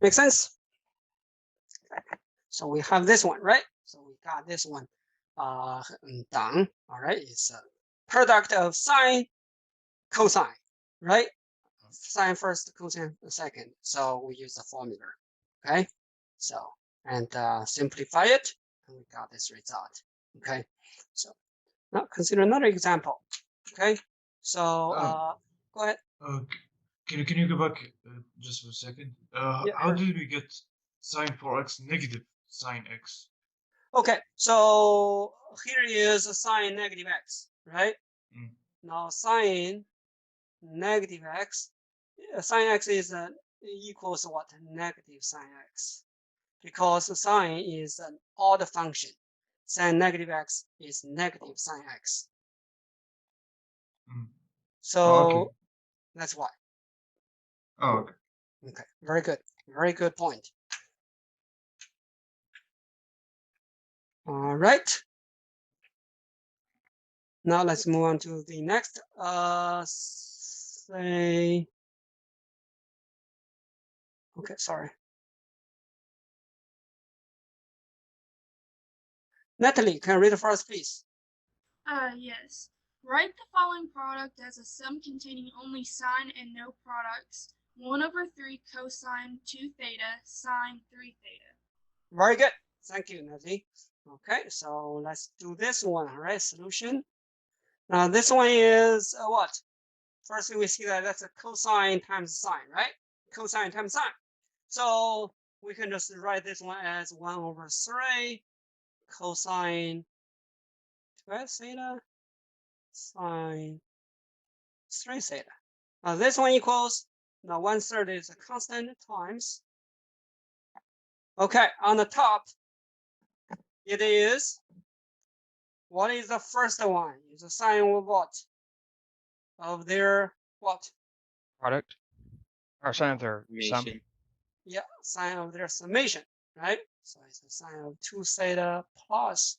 A: Make sense? So we have this one, right? So we got this one done. All right, it's a product of sine, cosine, right? Sine first, cosine second. So we use the formula. Okay, so and simplify it, and we got this result. Okay, so now consider another example. Okay, so go ahead.
B: Can you go back just for a second?
A: Yeah,
B: how
A: sure.
B: did we get sine 4x negative sine x?
A: Okay, so here is a sine negative x, right? Now sine negative x, sine x is equals what? Negative sine x, because sine is an odd function. Sine negative x is negative sine x. So
B: okay.
A: that's why.
B: Oh, okay.
A: Okay, very good. Very good point. All right. Now let's move on to the next. Say, okay, sorry. Natalie, can you read it for us, please?
I: Yes. Write the following product as a sum containing only sine and no products. 1/3 cosine 2 theta sine 3 theta.
A: Very good. Thank you, Natalie. Okay, so let's do this one, all right? Solution. Now this one is what? First, we see that that's a cosine times sine, right? Cosine times sine. So we can just write this one as 1/3 cosine 12 theta sine 3 theta. Now this one equals, now 1/3 is a constant times. Okay, on the top, it is, what is the first one? It's a sine of what? Of their what?
E: Product. Or sine of their sum.
C: Summation.
A: Yeah, sine of their summation, right? So it's a sine of 2 theta plus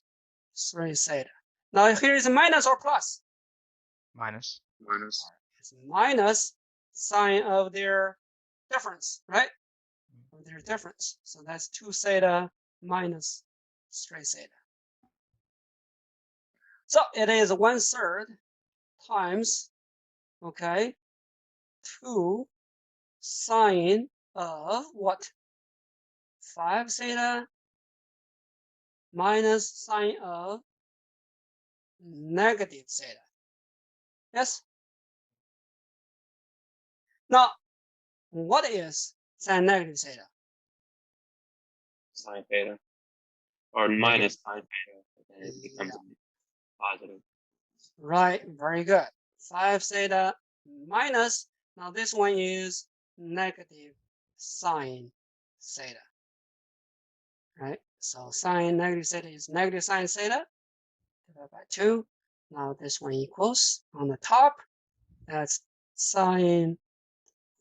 A: 3 theta. Now here is a minus or plus?
E: Minus.
C: Minus.
A: It's minus sine of their difference, right? Of their difference. So that's 2 theta minus 3 theta. So it is 1/3 times, okay, 2 sine of what? 5 theta minus sine of negative theta. Yes? Now, what is sine negative theta?
C: Sine theta. Or minus sine theta. And it becomes positive.
A: Right, very good. 5 theta minus, now this one is negative sine theta. Right? So sine negative theta is negative sine theta divided by 2. Now this one equals, on the top, that's sine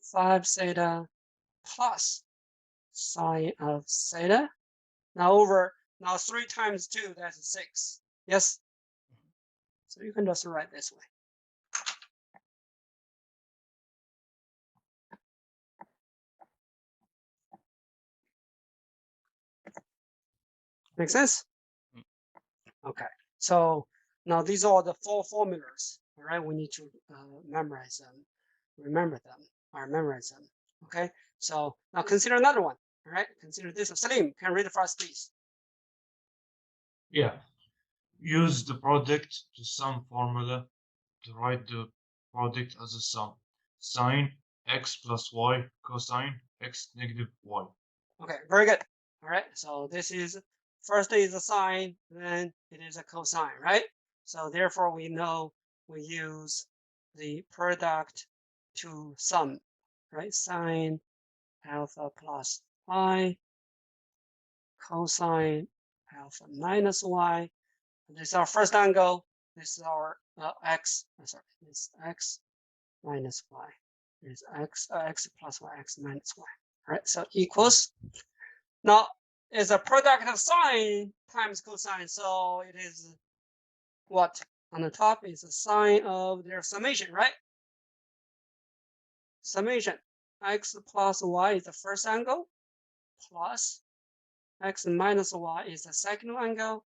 A: 5 theta plus sine of theta. Now 3 times 2, that's 6. Yes? So you can just write this way. Make sense? Okay. So now these are the 4 formulas. All right, we need to memorize them, remember them, or memorize them. Okay. So now consider another one. All right. Consider this. Salim, can you read it for us, please?
B: Yeah. Use the product-to-sum formula to write the product as a sum. Sine x plus y cosine x negative y.
A: Okay, very good. All right. So this is, first is a sine, then it is a cosine, right? So therefore we know we use the product to sum, right? Sine alpha plus y cosine alpha minus y. This is our first angle. This is our x. Sorry, this is x minus y. This is x plus y, x minus y. All right, so equals. Now it's a product of sine times cosine, so it is what? On the top is a sine of their summation, right? Summation. X plus y is the first angle, plus x minus y is the second angle,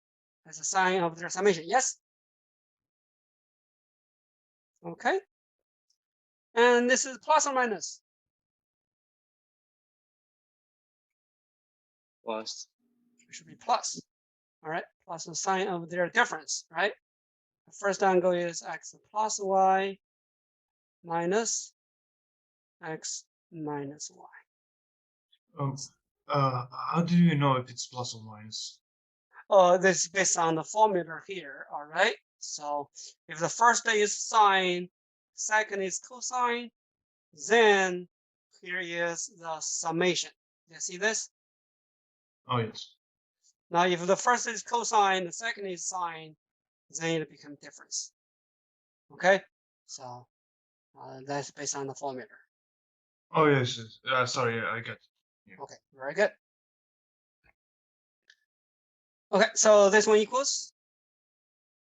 A: as a sine of their summation. Yes? Okay. And this is plus or minus?
C: Plus.
A: It should be plus. All right. Plus the sine of their difference, right? The first angle is x plus y minus x minus y.
B: How do you know if it's plus or minus?
A: This is based on the formula here. All right. So if the first is sine, second is cosine, then here is the summation. You see this?
B: Oh, yes.
A: Now, if the first is cosine, the second is sine, then it becomes difference. Okay, so That's based on the formula.
B: Oh yes, yes. Sorry, I got. Yeah.
A: Okay, very good. Okay, so this one equals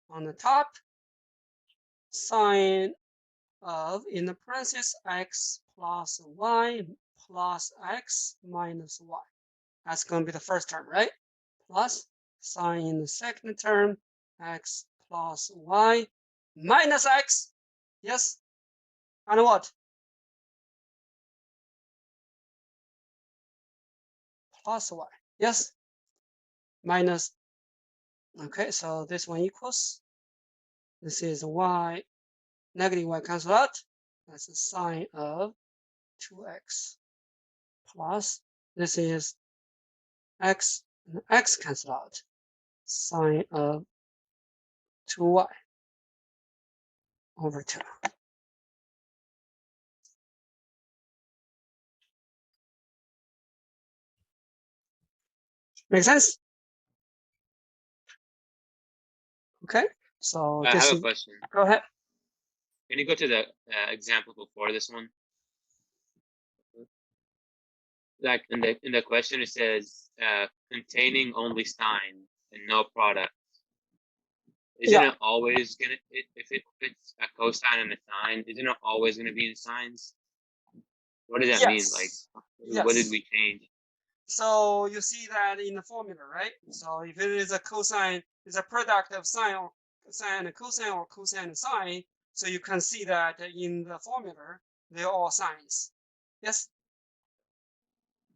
A: on the top sine of in the parentheses x plus y plus x minus y. That's going to be the first term, right? Plus sine in the second term x plus y minus x. Yes. And what? Plus y. Yes. Minus. Okay, so this one equals. This is y. Negative y cancel out. That's the sine of 2x plus. This is x and x cancel out. Sine of 2y over 2. Make sense? Okay, so
C: I
A: this
C: have a
A: is,
C: question.
A: go ahead.
C: Can you go to the example before this one? Like in the question, it says containing only sign and no product. Isn't
A: Yeah.
C: it always gonna if it's a cosine and a sine? Isn't it always gonna be in signs? What does that mean? Like, what did
A: Yes.
C: we change?
A: So you see that in the formula, right? So if it is a cosine, it's a product of sine or sine and cosine or cosine and sine. So you can see that in the formula, they're all sines. Yes.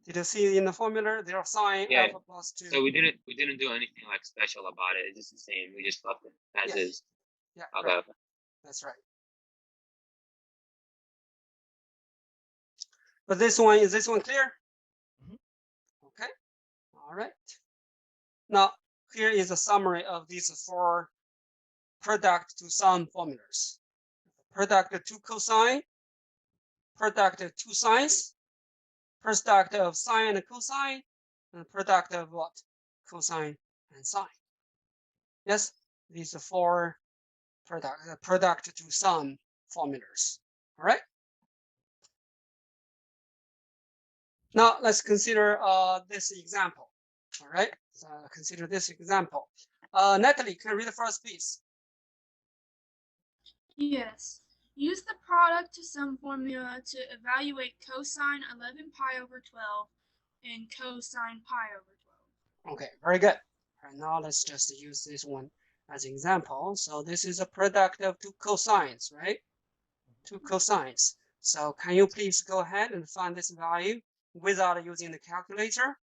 A: Did you see in the formula? They are sine
C: Yeah.
A: alpha plus 2.
C: So we didn't do anything like special about it. It's just the same. We just left it as
A: Yeah.
C: is.
A: Yeah.
C: Okay.
A: Right. That's right. But this one, is this one clear?
E: Mhm.
A: Okay. All right. Now, here is a summary of these 4 product to sum formulas. Product to cosine, product to sines, product of sine and cosine, and product of what? Cosine and sine. Yes, these are 4 product to sum formulas. All right. Now let's consider this example. All right. So consider this example. Natalie, can you read the first piece?
I: Yes. Use the product to sum formula to evaluate cosine 11 pi over 12 and cosine pi over 12.
A: Okay, very good. All right, now let's just use this one as an example. So this is a product of 2 cosines, right? 2 cosines. So can you please go ahead and find this value without using the calculator?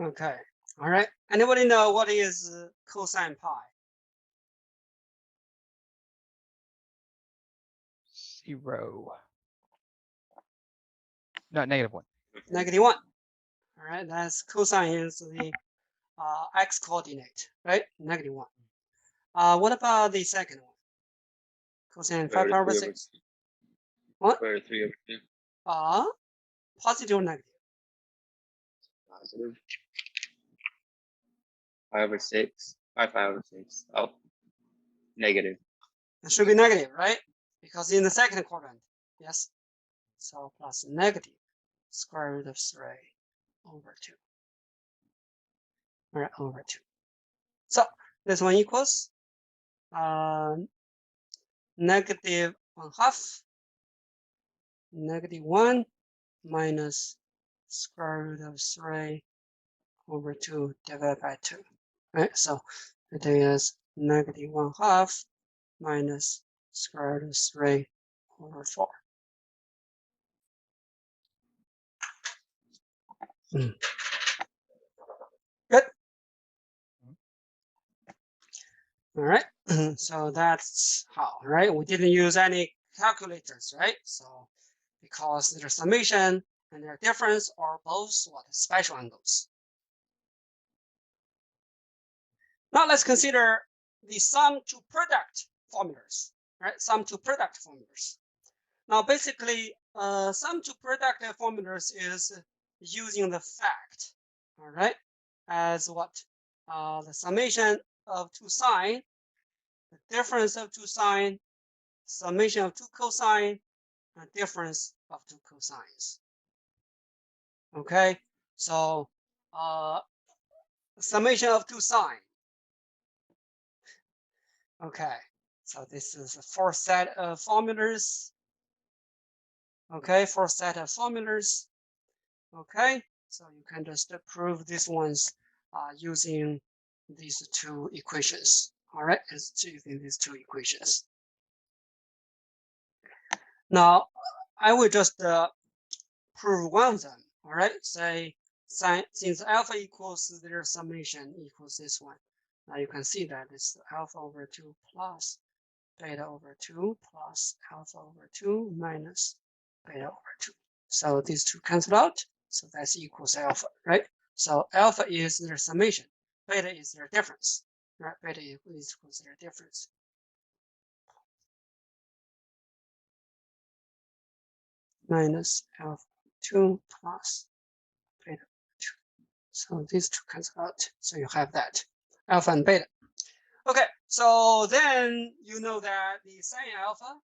A: Okay. All right. Anybody know what is cosine pi?
E: 0. No, -1.
A: -1. All right. That's cosine is the x coordinate, right? -1. What about the second one? Cosine 5 pi over 6. What?
C: Square root of 3 over 2.
A: Positive or negative?
C: Positive. 5 over 6. 5 over 6. Oh. Negative.
A: It should be negative, right? Because in the second quadrant, yes. So plus negative square root of 3 over 2. All right, over 2. So this one equals negative 1/2, -1 minus square root of 3 over 2 divided by 2. Right? So it is negative 1/2 minus square root of 3 over 4. Good. All right. So that's how, right? We didn't use any calculators, right? So because their summation and their difference are both what? Special angles. Now let's consider the sum to product formulas, right? Sum to product formulas. Now basically, sum to product formulas is using the fact, all right, as what? The summation of 2 sine, the difference of 2 sine, summation of 2 cosine, and difference of 2 cosines. Okay, so summation of 2 sine. Okay, so this is a 4 set of formulas. Okay, 4 set of formulas. Okay, so you can just prove these ones using these 2 equations. All right, it's using these 2 equations. Now, I will just prove one of them. All right, say since alpha equals their summation equals this one. Now you can see that it's alpha over 2 plus beta over 2 plus alpha over 2 minus beta over 2. So these 2 cancel out. So that's equals alpha, right? So alpha is their summation. Beta is their difference, right? Beta equals their difference. Minus alpha 2 plus beta 2. So these 2 cancel out. So you have that, alpha and beta. Okay, so then you know that the sine alpha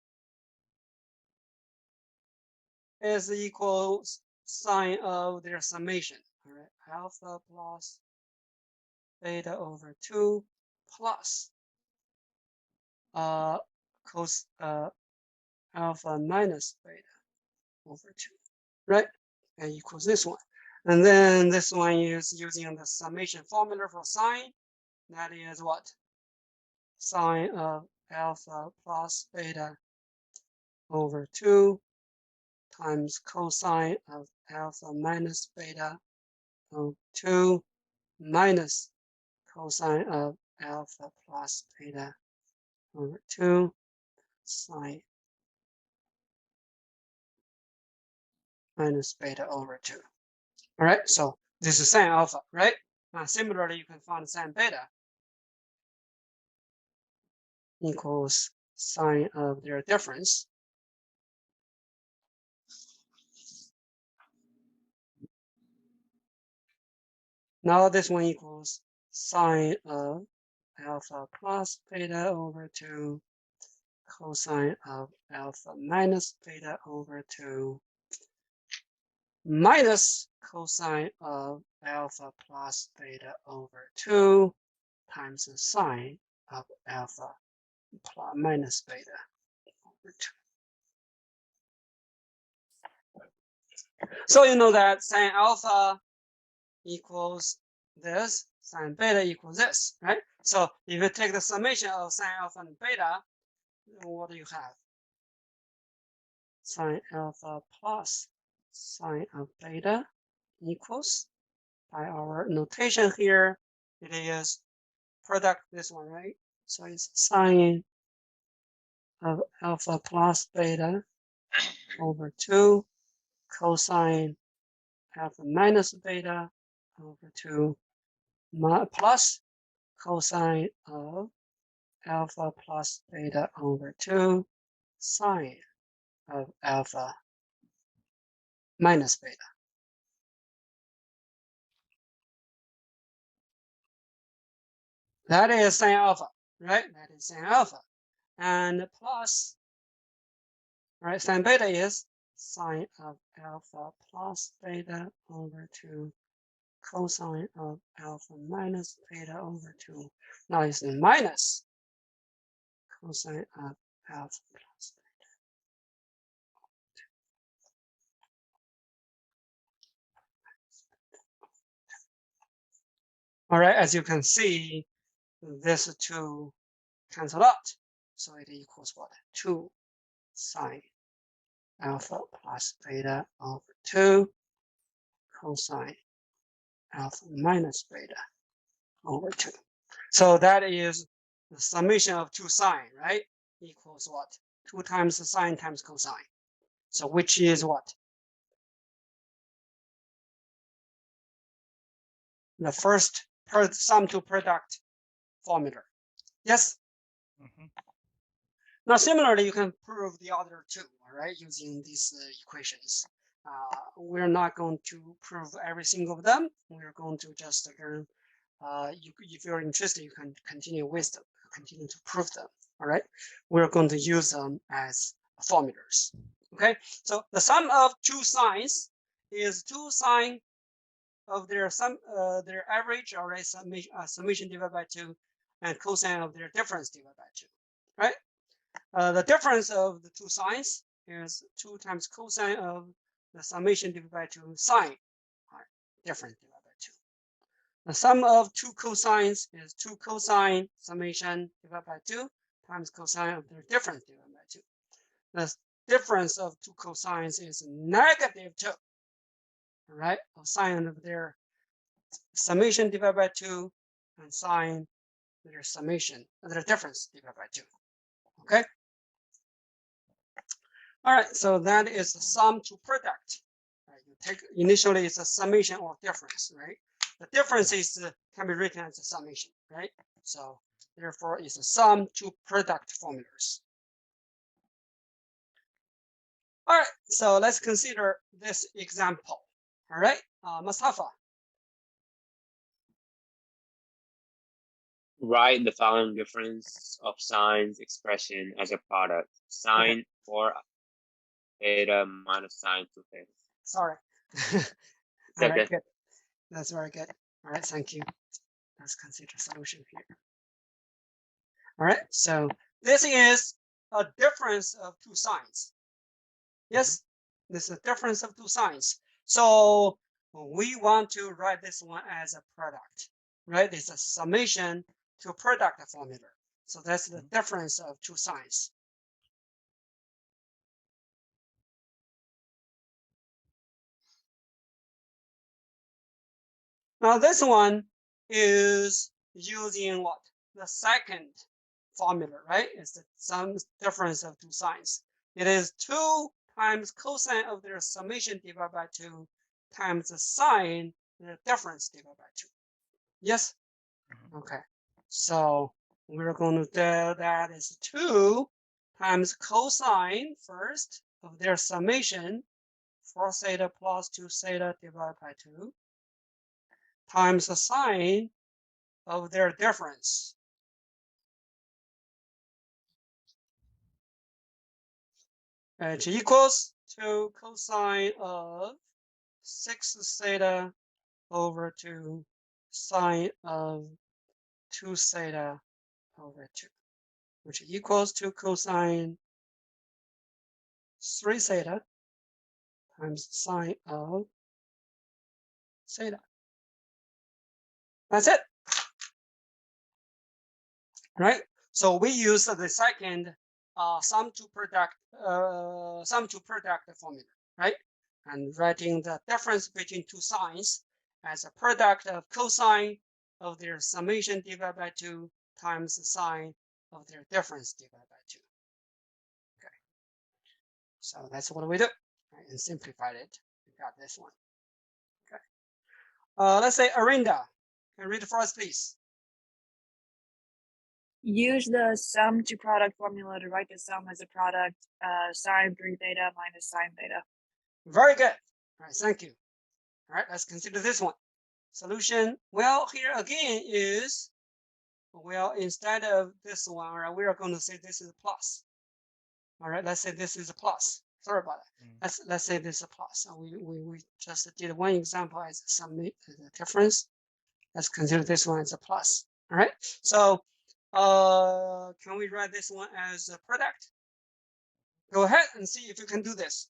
A: is equals sine of their summation. All right, alpha plus beta over 2 plus cos alpha minus beta over 2, right? And equals this one. And then this one is using the summation formula for sine. That is what? Sine of alpha plus beta over 2 times cosine of alpha minus beta over 2 minus cosine of alpha plus beta over 2 sine minus beta over 2. All right, so this is sine alpha, right? Similarly, you can find sine beta equals sine of their difference. Now this one equals sine of alpha plus beta over 2 cosine of alpha minus beta over 2 minus cosine of alpha plus beta over 2 times the sine of alpha plus minus beta over 2. So you know that sine alpha equals this, sine beta equals this, right? So if you take the summation of sine alpha and beta, what do you have? Sine alpha plus sine of beta equals by our notation here, it is product this one, right? So it's sine of alpha plus beta over 2 cosine alpha minus beta over 2 plus cosine of alpha plus beta over 2 sine of alpha minus beta. That is sine alpha, right? That is sine alpha. And plus, right, sine beta is sine of alpha plus beta over 2 cosine of alpha minus beta over 2. Now it's minus cosine of alpha plus beta. All right, as you can see, this 2 cancel out. So it equals what? 2 sine alpha plus beta over 2 cosine alpha minus beta over 2. So that is the summation of 2 sine, right? Equals what? 2 times the sine times cosine. So which is what? The first sum to product formula. Yes?
E: Mhm.
A: Now, similarly, you can prove the other two, all right, using these equations. We're not going to prove every single of them. We're going to just learn. If you're interested, you can continue with them, continue to prove them. All right. We're going to use them as formulas. Okay. So the sum of 2 sines is 2 sine of their their average, all right, summation divided by 2, and cosine of their difference divided by 2. Right. The difference of the 2 sines is 2 times cosine of the summation divided by 2 sine, difference divided by 2. The sum of 2 cosines is 2 cosine summation divided by 2 times cosine of their difference divided by 2. The difference of 2 cosines is negative 2, all right, of sine of their summation divided by 2 and sine their summation, their difference divided by 2. Okay. All right, so that is the sum to product. Right, you take initially it's a summation or difference, right? The difference is can be written as a summation, right? So therefore, it's a sum to product formulas. All right, so let's consider this example. All right, Mustafa.
C: Write the following difference of signs expression as a product. Sine 4 theta minus sine 2 theta.
A: Sorry. All right, good. That's very good. All right, thank you. Let's consider solution here. All right, so this is a difference of 2 sines. Yes, this is a difference of 2 sines. So we want to write this one as a product, right? It's a summation to product formula. So that's the difference of 2 sines. Now this one is using what? The second formula, right? It's the sum difference of 2 sines. It is 2 times cosine of their summation divided by 2 times the sine, the difference divided by 2. Yes? Okay. So we're going to do that is 2 times cosine first of their summation, 4 theta plus 2 theta divided by 2, times the sine of their difference. Which equals 2 cosine of 6 theta over 2 sine of 2 theta over 2, which equals 2 cosine 3 theta times sine of theta. That's it. Right? So we use the second sum to product formula, right? And writing the difference between 2 sines as a product of cosine of their summation divided by 2 times the sine of their difference divided by 2. Okay, so that's what we do, right? And simplified it. We got this one. Okay, let's say Arinda, can you read for us, please?
D: Use the sum to product formula to write the sum as a product, sine 3 theta minus sine theta.
A: Very good. All right, thank you. All right, let's consider this one. Solution, well, here again is, well, instead of this one, all right, we are going to say this is a plus. All right, let's say this is a plus. Sorry about that. Let's say this is a plus. We just did one example as a sum, the difference. Let's consider this one as a plus. All right, so can we write this one as a product? Go ahead and see if you can do this.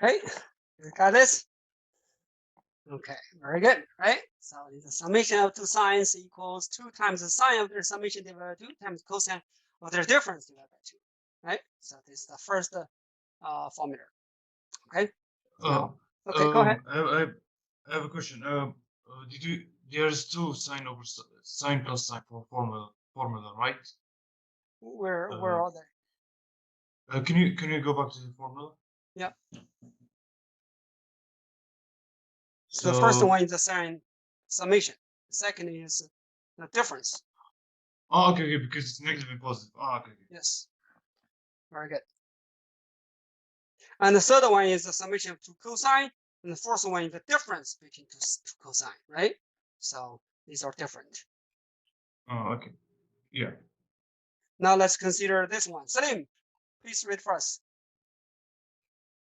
A: Okay, you got this? Okay, very good, right? So the summation of two sines equals 2 times the sine of their summation divided by 2 times cosine of their difference divided by 2, right? So this is the first formula. Okay. Now, okay, go ahead.
B: I have a question. There's 2 sine over sine plus sine for formula, right?
A: Where are they?
B: Can you go back to the formula?
A: Yeah. So the first one is the sine summation. The second is the difference.
B: Oh, okay, because it's negative and positive. Oh, okay.
A: Yes. Very good. And the third one is the summation of 2 cosine, and the fourth one is the difference between two cosine, right? So these are different.
B: Oh, okay. Yeah.
A: Now let's consider this one. Salim, please read first.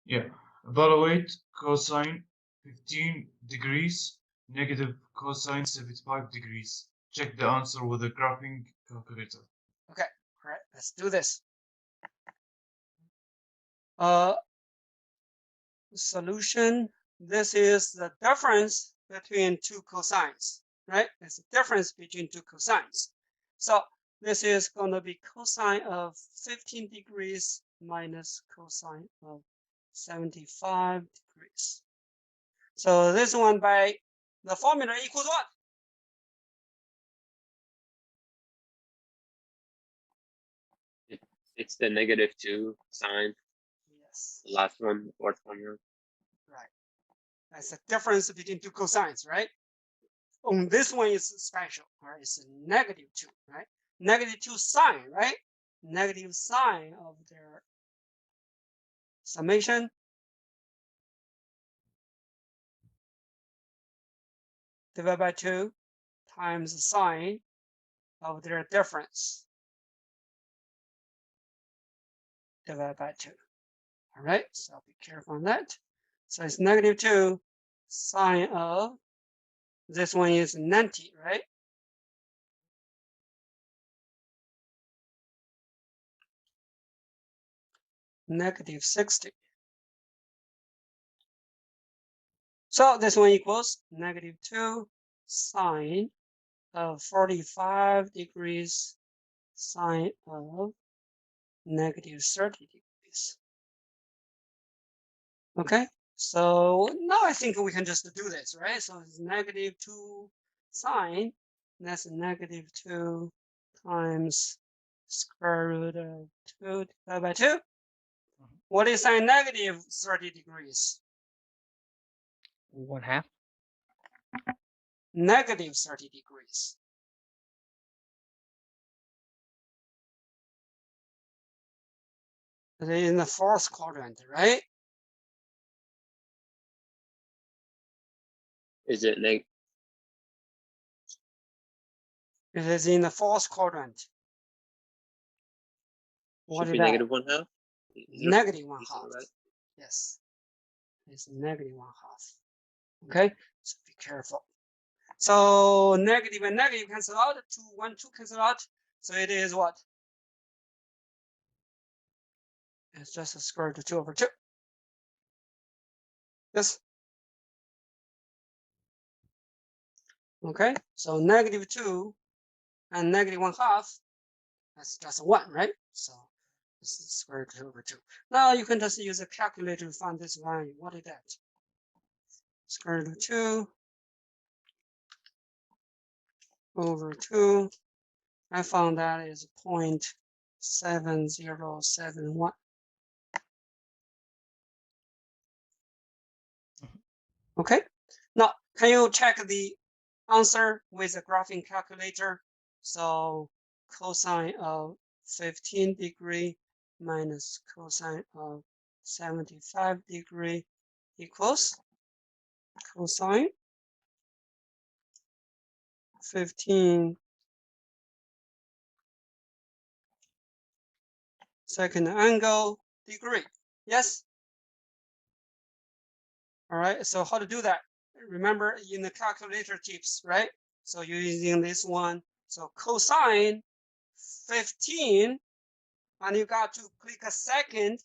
B: Yeah. Evaluate cosine 15 degrees, negative cosine 75 degrees. Check the answer with a graphing calculator.
A: Okay, all right, let's do this. Solution, this is the difference between 2 cosines, right? It's the difference between 2 cosines. So this is going to be cosine of 15 degrees minus cosine of 75 degrees. So this one by the formula equals what?
C: It's the -2 sine.
A: Yes.
C: The last one, the fourth one.
A: Right. That's the difference between 2 cosines, right? On this one is special, right? It's a -2, right? -2 sine, right? Negative sine of their summation divided by 2 times the sine of their difference divided by 2. All right, so be careful on that. So it's -2 sine of, this one is 90, right? -60. So this one equals -2 sine of 45 degrees sine of -30 degrees. Okay, so now I think we can just do this, right? So it's -2 sine, that's -2 times square root of 2 divided by 2. What is sine -30 degrees?
E: 1/2.
A: -30 degrees. It is in the fourth quadrant, right?
C: Is it
A: It is in the fourth quadrant. What
C: should
A: is
C: be
A: that?
C: negative 1/2?
A: Negative 1/2.
C: Right?
A: Yes, it's negative 1/2. Okay, so be careful. So negative and negative cancel out. 2, 1, 2 cancel out. So it is what? It's just a square root of 2 over 2. Yes. Okay, so negative 2 and negative 1/2, that's just 1, right? So this is square root of 2 over 2. Now you can just use a calculator to find this value. What is that? Square root of 2 over 2. I found that is 0.7071. Okay, now can you check the answer with a graphing calculator? So cosine of 15 degree minus cosine of 75 degree equals cosine 15 second angle degree. Yes. All right. So how to do that? Remember in the calculator tips, right? So you're using this one. So cosine 15, and you got to click a second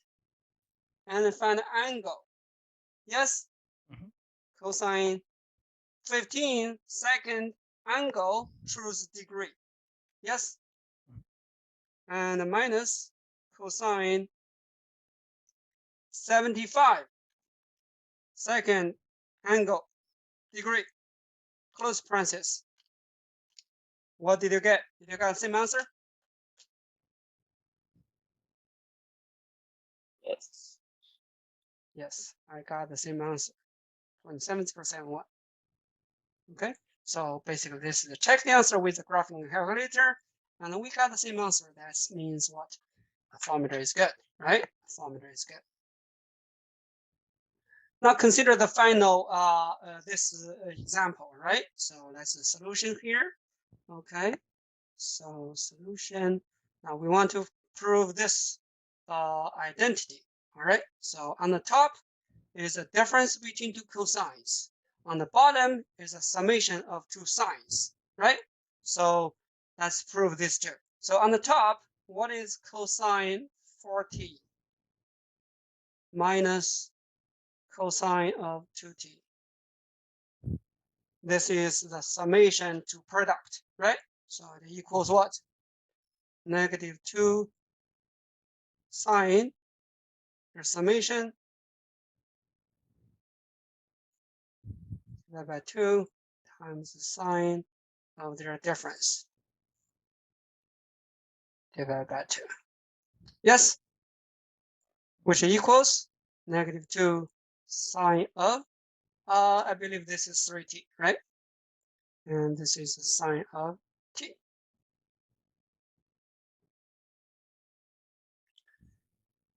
A: and find angle. Yes. Cosine 15 second angle, choose degree. Yes. And minus cosine 75 second angle degree, close parenthesis. What did you get? Did you get the same answer?
C: Yes.
A: Yes, I got the same answer. 70% what? Okay, so basically this is check the answer with the graphing calculator, and we got the same answer. That means what? The formula is good, right? The formula is good. Now consider the final this example, right? So that's the solution here. Okay, so solution. Now we want to prove this identity. All right. So on the top is a difference between two cosines. On the bottom is a summation of two sines, right? So let's prove this too. So on the top, what is cosine 4t minus cosine of 2t? This is the summation to product, right? So it equals what? Negative 2 sine, your summation, divided by 2 times the sine of their difference, divided by 2. Yes? Which equals negative 2 sine of, I believe this is 3t, right? And this is the sine of t.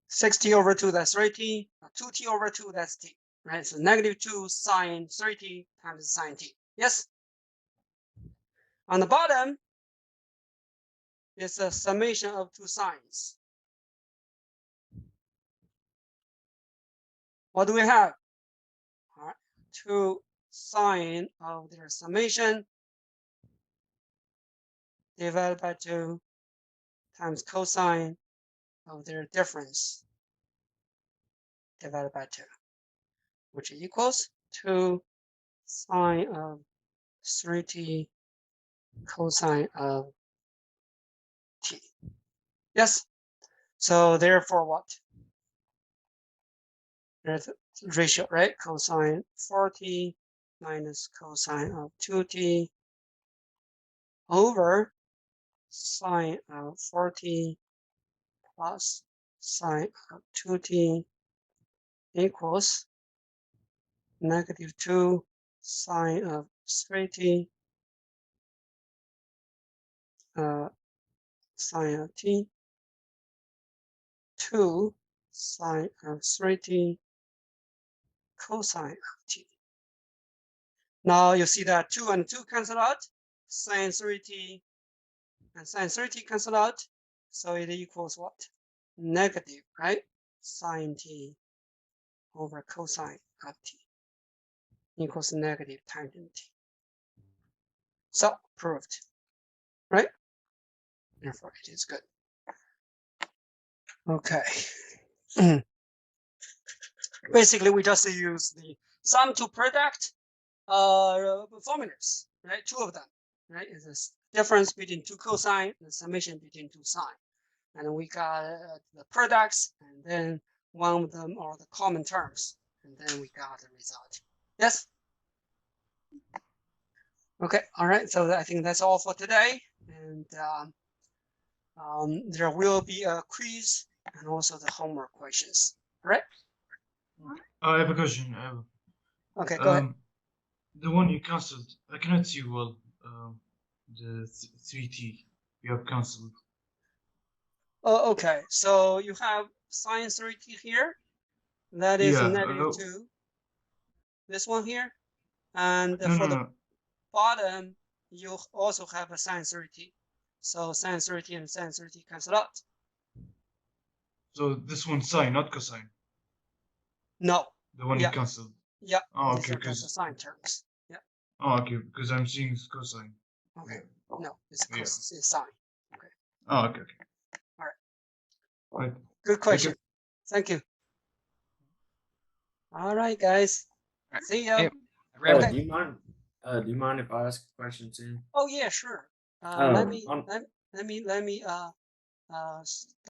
A: Six t over 2, that's 3t. 2t over 2, that's t, right? So negative 2 sine 3t times sine t. Yes? On the bottom is a summation of two sines. What do we have? All right, 2 sine of their summation divided by 2 times cosine of their difference divided by 2, which equals 2 sine of 3t cosine of t. Yes. So therefore what? There's a ratio, right? Cosine 4t minus cosine of 2t over sine of 4t plus sine of 2t equals negative 2 sine of 3t sine of t 2 sine of 3t cosine of t. Now you see that 2 and 2 cancel out, sine 3t and sine 3t cancel out, so it equals what? Negative, right? Sine t over cosine of t equals negative tangent t. So proved, right? Therefore, it is good. Okay. Basically, we just use the sum to product formulas, right? Two of them, right? Is this difference between two cosine, the summation between two sine, and we got the products, and then one of them are the common terms, and then we got the result. Yes. Okay. All right. So I think that's all for today, and there will be a quiz and also the homework questions. All right.
B: I have a question.
A: Okay. Go ahead.
B: The one you cancelled, I cannot see well. The 3t you have cancelled.
A: Oh, okay. So you have sine 3t here. That is negative 2. This one here. And for the bottom, you also have a sine 3t. So sine 3t and sine 3t cancel out.
B: So this one's sine, not cosine.
A: No.
B: The one you cancelled.
A: Yeah.
B: Oh,
A: these
B: okay.
A: are just the sine terms. Yeah.
B: Oh, okay. Because I'm seeing cosine.
A: Okay. No, it's it's sine. Okay.
B: Oh, okay.
A: All right.
B: All right.
A: Good question. Thank you. All right, guys. See ya.
E: Okay.
H: Do you mind if I ask a question too?
A: Oh yeah, sure. Let me